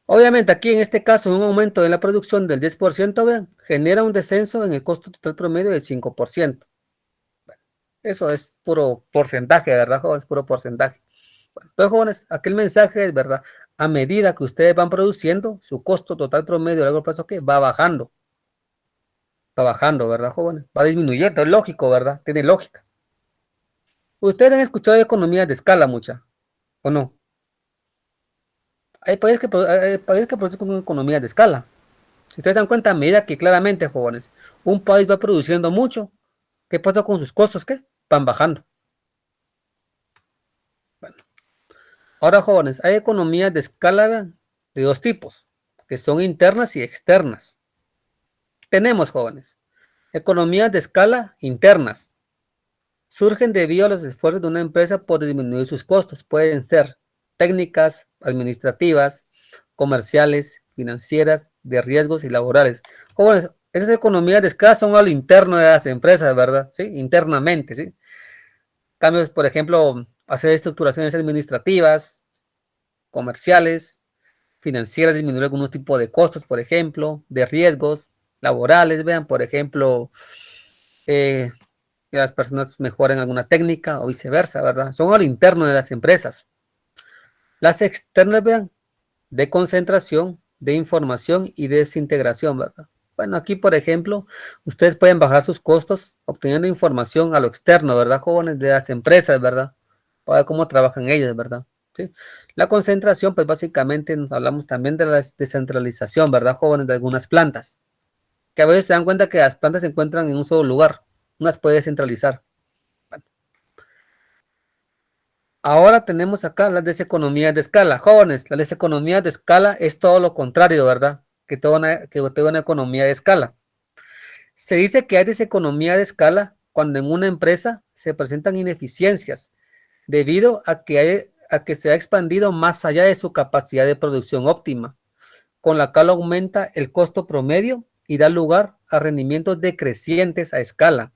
Obviamente, aquí en este caso, un aumento de la producción del 10%, vean, genera un descenso en el costo total promedio del 5%. Bueno, eso es puro porcentaje, ¿verdad, jóvenes? Puro porcentaje. Bueno, entonces, jóvenes, aquí el mensaje es, ¿verdad? A medida que ustedes van produciendo, su costo total promedio a largo plazo que va bajando. Va bajando, ¿verdad, jóvenes? Va disminuyendo, es lógico, ¿verdad? Tiene lógica. Ustedes han escuchado de economías de escala, mucha, ¿o no? Hay países que producen con economías de escala. Si ustedes dan cuenta, a medida que claramente, jóvenes, un país va produciendo mucho, ¿qué pasa con sus costos? ¿Qué? Van bajando. Bueno, ahora, jóvenes, hay economías de escala de dos tipos, que son internas y externas. Tenemos, jóvenes, economías de escala internas. Surgen debido a los esfuerzos de una empresa por disminuir sus costos. Pueden ser técnicas, administrativas, comerciales, financieras, de riesgos y laborales. Jóvenes, Esas economías de escala son a lo interno de las empresas, ¿verdad? Sí, internamente, ¿sí? Cambios, por ejemplo, hacer estructuraciones administrativas, comerciales, financieras, disminuir algunos tipos de costos, por ejemplo, de riesgos laborales, vean, por ejemplo, que las personas mejoren alguna técnica o viceversa, ¿verdad? Son al interno de las empresas. Las externas, vean, de concentración, de información y de desintegración, ¿verdad? Bueno, aquí, por ejemplo, ustedes pueden bajar sus costos obteniendo información a lo externo, ¿verdad, jóvenes? De las empresas, ¿verdad? Para ver cómo trabajan ellos, ¿verdad? ¿Sí? La concentración, pues básicamente nos hablamos también de la descentralización, ¿verdad, jóvenes? De algunas plantas, que a veces se dan cuenta que las plantas se encuentran en un solo lugar, unas puede descentralizar. Bueno, ahora tenemos acá las deseconomías de escala. Jóvenes, las deseconomías de escala es todo lo contrario, ¿verdad? Que toda una economía de escala. Se dice que hay deseconomía de escala cuando en una empresa se presentan ineficiencias debido a que se ha expandido más allá de su capacidad de producción óptima, con la cual aumenta el costo promedio y da lugar a rendimientos decrecientes a escala.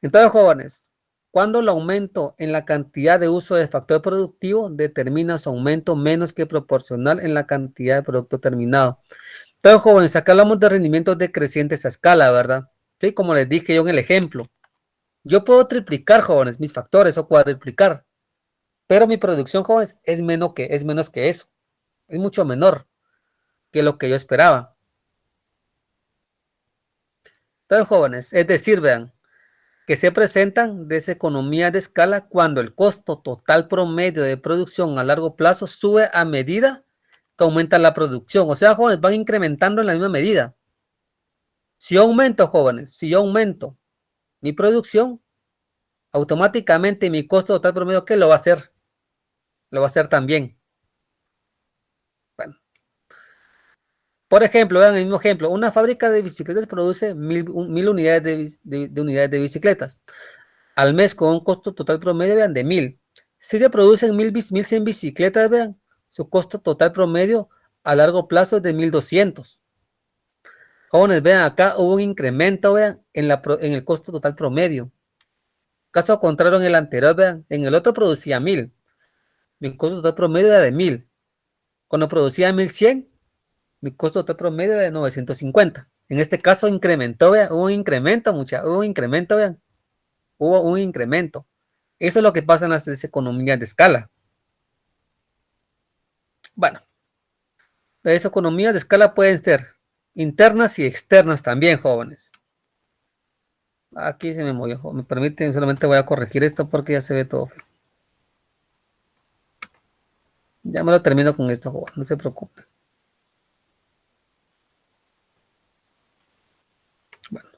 Entonces, jóvenes, cuando el aumento en la cantidad de uso del factor productivo determina su aumento menos que proporcional en la cantidad de producto terminado. Entonces, jóvenes, acá hablamos de rendimientos decrecientes a escala, ¿verdad? Sí, como les dije yo en el ejemplo. Yo puedo triplicar, jóvenes, mis factores o cuadriplicar, pero mi producción, jóvenes, es menos que eso. Es mucho menor que lo que yo esperaba. Entonces, jóvenes, es decir, vean, que se presentan deseconomías de escala cuando el costo total promedio de producción a largo plazo sube a medida que aumenta la producción. O sea, jóvenes, van incrementando en la misma medida. Si yo aumento, jóvenes, si yo aumento mi producción, automáticamente mi costo total promedio, ¿qué lo va a hacer? Lo va a hacer también. Bueno, por ejemplo, vean el mismo ejemplo. Una fábrica de bicicletas produce 1000 unidades de unidades de bicicletas al mes con un costo total promedio, vean, de 1000. Si se producen 1100 bicicletas, vean, su costo total promedio a largo plazo es de 1200. Jóvenes, vean, acá hubo un incremento, vean, en el costo total promedio. Caso contrario en el anterior, vean, en el otro producía 1000. Mi costo total promedio era de 1000. Cuando producía 1100, mi costo total promedio era de 950. En este caso incrementó, vean, hubo un incremento, vean, hubo un incremento. Eso es lo que pasa en las economías de escala. Bueno, las economías de escala pueden ser internas y externas también, jóvenes. Aquí se me movió, me permiten, solamente voy a corregir esto porque ya se ve todo feo. Ya me lo termino con esto, jóvenes, no se preocupen. Bueno.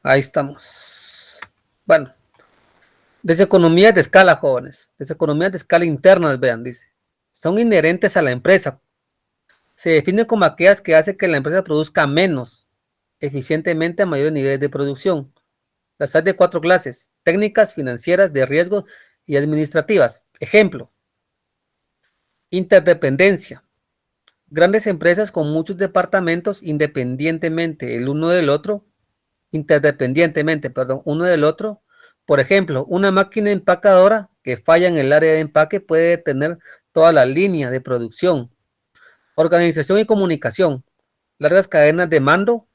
Ahí estamos. Bueno, deseconomías de escala, jóvenes. Deseconomías de escala internas, vean, dice. Son inherentes a la empresa. Se definen como aquellas que hacen que la empresa produzca menos eficientemente a mayores niveles de producción. Las hay de 4 clases: técnicas, financieras, de riesgo y administrativas. Ejemplo: interdependencia. Grandes empresas con muchos departamentos independientemente el uno del otro, interdependientemente, perdón, uno del otro. Por ejemplo, una máquina empacadora que falla en el área de empaque puede detener toda la línea de producción. Organización y comunicación. Largas cadenas de mando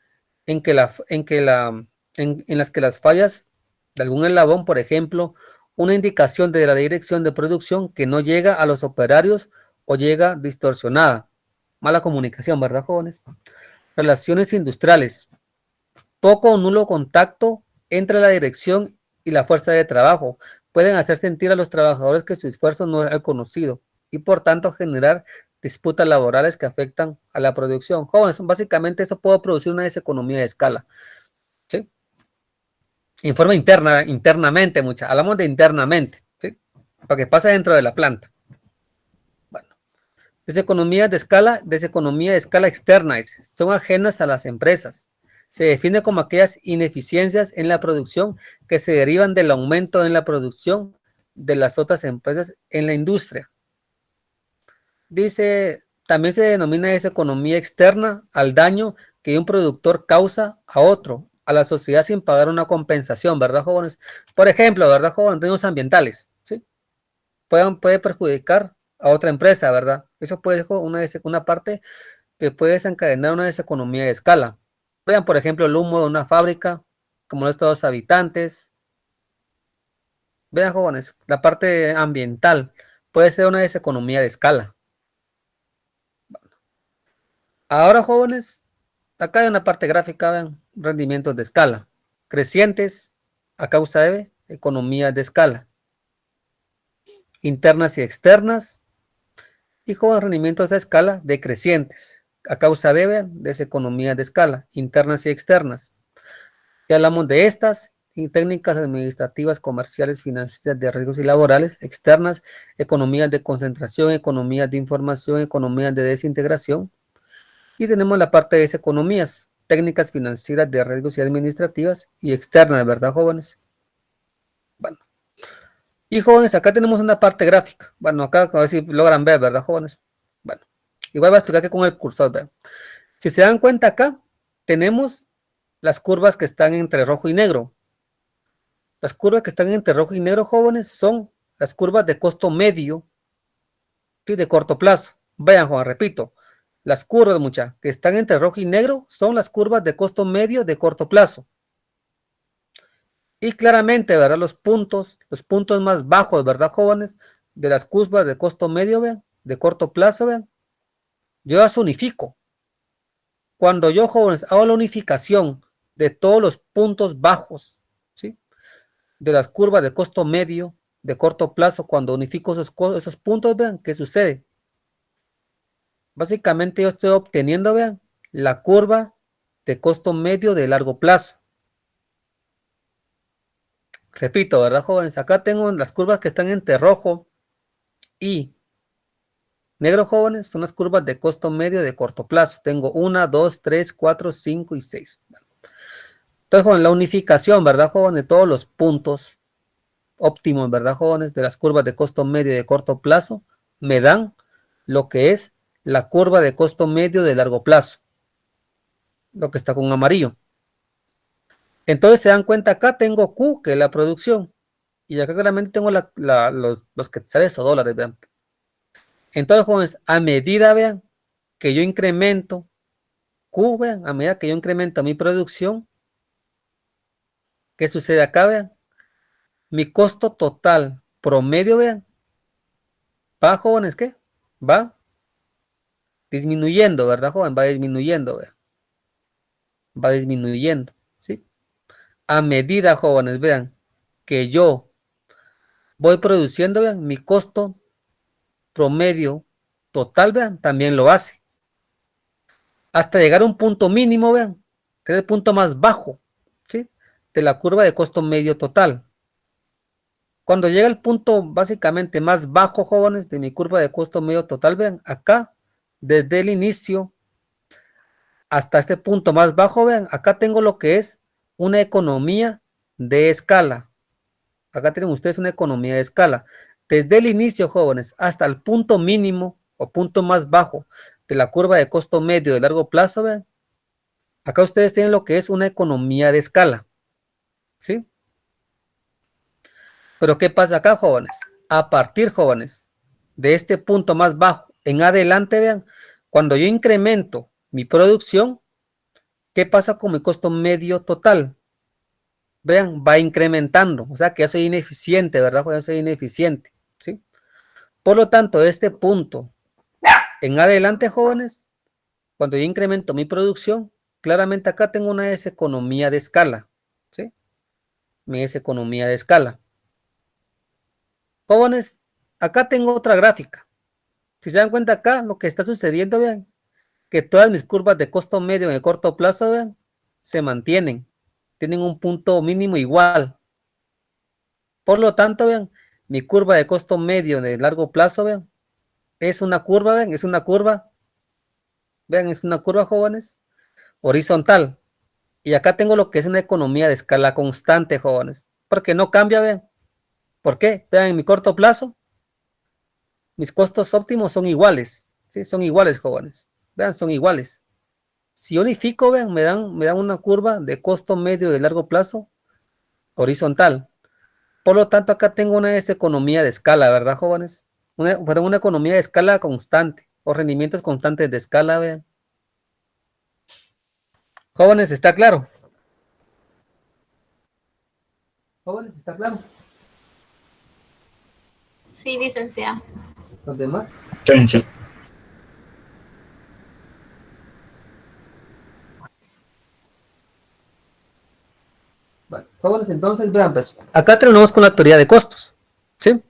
en las que las fallas de algún eslabón, por ejemplo, una indicación de la dirección de producción que no llega a los operarios o llega distorsionada. Mala comunicación, ¿verdad, jóvenes? Relaciones industriales. Poco o nulo contacto entre la dirección y la fuerza de trabajo. Pueden hacer sentir a los trabajadores que su esfuerzo no es reconocido y por tanto generar disputas laborales que afectan a la producción. Jóvenes, básicamente eso puede producir una deseconomía de escala. ¿Sí? Informa internamente, hablamos de internamente, ¿sí? Para que pase dentro de la planta. Bueno, deseconomía de escala externa, son ajenas a las empresas. Se define como aquellas ineficiencias en la producción que se derivan del aumento en la producción de las otras empresas en la industria. Dice, también se denomina esa economía externa al daño que un productor causa a otro, a la sociedad sin pagar una compensación, ¿verdad, jóvenes? Por ejemplo, ¿verdad, jóvenes? Daños ambientales, ¿sí? Puede perjudicar a otra empresa, ¿verdad? Eso puede ser una parte que puede desencadenar una deseconomía de escala. Vean, por ejemplo, el humo de una fábrica, como estos habitantes. Vean, jóvenes, la parte ambiental puede ser una deseconomía de escala. Ahora, jóvenes, acá hay una parte gráfica, vean, rendimientos de escala. Crecientes a causa de economías de escala. Internas y externas. Y jóvenes, rendimientos de escala decrecientes a causa de, vean, de economías de escala, internas y externas. Ya hablamos de estas y técnicas administrativas, comerciales, financieras, de riesgos y laborales, externas, economías de concentración, economías de información, economías de desintegración. Y tenemos la parte de esas economías, técnicas financieras de riesgos y administrativas y externas, ¿verdad, jóvenes? Bueno, y jóvenes, acá tenemos una parte gráfica. Bueno, acá a ver si logran ver, ¿verdad, jóvenes? Bueno, igual voy a explicar que con el cursor, ¿verdad? Si se dan cuenta acá, tenemos las curvas que están entre rojo y negro. Las curvas que están entre rojo y negro, jóvenes, son las curvas de costo medio y de corto plazo. Vean, Juan, repito, las curvas, que están entre rojo y negro son las curvas de costo medio de corto plazo. Y claramente, ¿verdad? Los puntos más bajos, ¿verdad, jóvenes? De las curvas de costo medio, vean, de corto plazo, vean, yo las unifico. Cuando yo, jóvenes, hago la unificación de todos los puntos bajos, ¿sí? De las curvas de costo medio de corto plazo, cuando unifico esos puntos, vean, ¿qué sucede? Básicamente yo estoy obteniendo, vean, la curva de costo medio de largo plazo. Repito, ¿verdad, jóvenes? Acá tengo las curvas que están entre rojo y negro, jóvenes, son las curvas de costo medio de corto plazo. Tengo 1, 2, 3, 4, 5 y 6. Entonces, jóvenes, la unificación, ¿verdad, jóvenes? De todos los puntos óptimos, ¿verdad, jóvenes? De las curvas de costo medio y de corto plazo, me dan lo que es la curva de costo medio de largo plazo, lo que está con amarillo. Entonces se dan cuenta, acá tengo Q, que es la producción, y acá claramente tengo los quetzales o dólares, vean. Entonces, jóvenes, a medida, vean, que yo incremento Q, vean, a medida que yo incremento mi producción, ¿qué sucede acá, vean? Mi costo total promedio, vean, va, jóvenes, ¿qué? Va disminuyendo, ¿verdad, joven? Va disminuyendo, vean. Va disminuyendo, ¿sí? A medida, jóvenes, vean, que yo voy produciendo, vean, mi costo promedio total, vean, también lo hace. Hasta llegar a un punto mínimo, vean, que es el punto más bajo, ¿sí? De la curva de costo medio total. Cuando llega el punto básicamente más bajo, jóvenes, de mi curva de costo medio total, vean, acá, desde el inicio hasta este punto más bajo, vean, acá tengo lo que es una economía de escala. Acá tienen ustedes una economía de escala. Desde el inicio, jóvenes, hasta el punto mínimo o punto más bajo de la curva de costo medio de largo plazo, vean, acá ustedes tienen lo que es una economía de escala, ¿sí? Pero ¿qué pasa acá, jóvenes? A partir, jóvenes, de este punto más bajo en adelante, vean, cuando yo incremento mi producción, ¿qué pasa con mi costo medio total? Vean, va incrementando, o sea que yo soy ineficiente, ¿verdad? Yo soy ineficiente, ¿sí? Por lo tanto, de este punto en adelante, jóvenes, cuando yo incremento mi producción, claramente acá tengo una deseconomía de escala, ¿sí? Mi deseconomía de escala. Jóvenes, acá tengo otra gráfica. Si se dan cuenta acá, lo que está sucediendo, vean, que todas mis curvas de costo medio en el corto plazo, vean, se mantienen. Tienen un punto mínimo igual. Por lo tanto, vean, mi curva de costo medio de largo plazo, vean, es una curva, vean, es una curva, jóvenes, horizontal. Y acá tengo lo que es una economía de escala constante, jóvenes, porque no cambia, vean. ¿Por qué? Vean, en mi corto plazo, mis costos óptimos son iguales, ¿sí? Son iguales, jóvenes. Vean, son iguales. Si unifico, vean, me dan una curva de costo medio de largo plazo horizontal. Por lo tanto, acá tengo una economía de escala, ¿verdad, jóvenes? Una economía de escala constante, o rendimientos constantes de escala, vean. Jóvenes, ¿está claro? Jóvenes, ¿está claro? Sí, licenciado. ¿Los demás? Sí. Bueno, jóvenes, entonces, vean, pues, acá terminamos con la teoría de costos, ¿sí?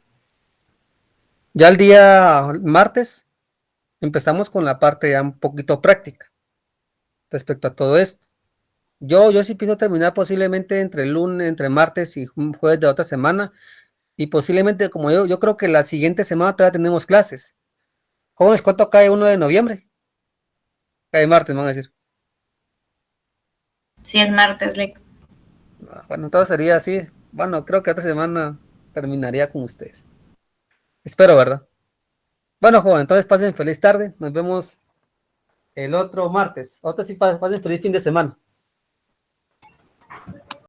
Ya el día martes empezamos con la parte ya un poquito práctica respecto a todo esto. Yo sí pienso terminar posiblemente entre el lunes, entre martes y jueves de otra semana, y posiblemente, como yo creo que la siguiente semana todavía tenemos clases. Jóvenes, ¿cuánto cae 1 de noviembre? Cae martes, me van a decir. Sí, es martes, Lick. Bueno, entonces sería así. Bueno, creo que esta semana terminaría con ustedes. Espero, ¿verdad? Bueno, joven, entonces pasen feliz tarde. Nos vemos el otro martes. Otro sí, pasen feliz fin de semana.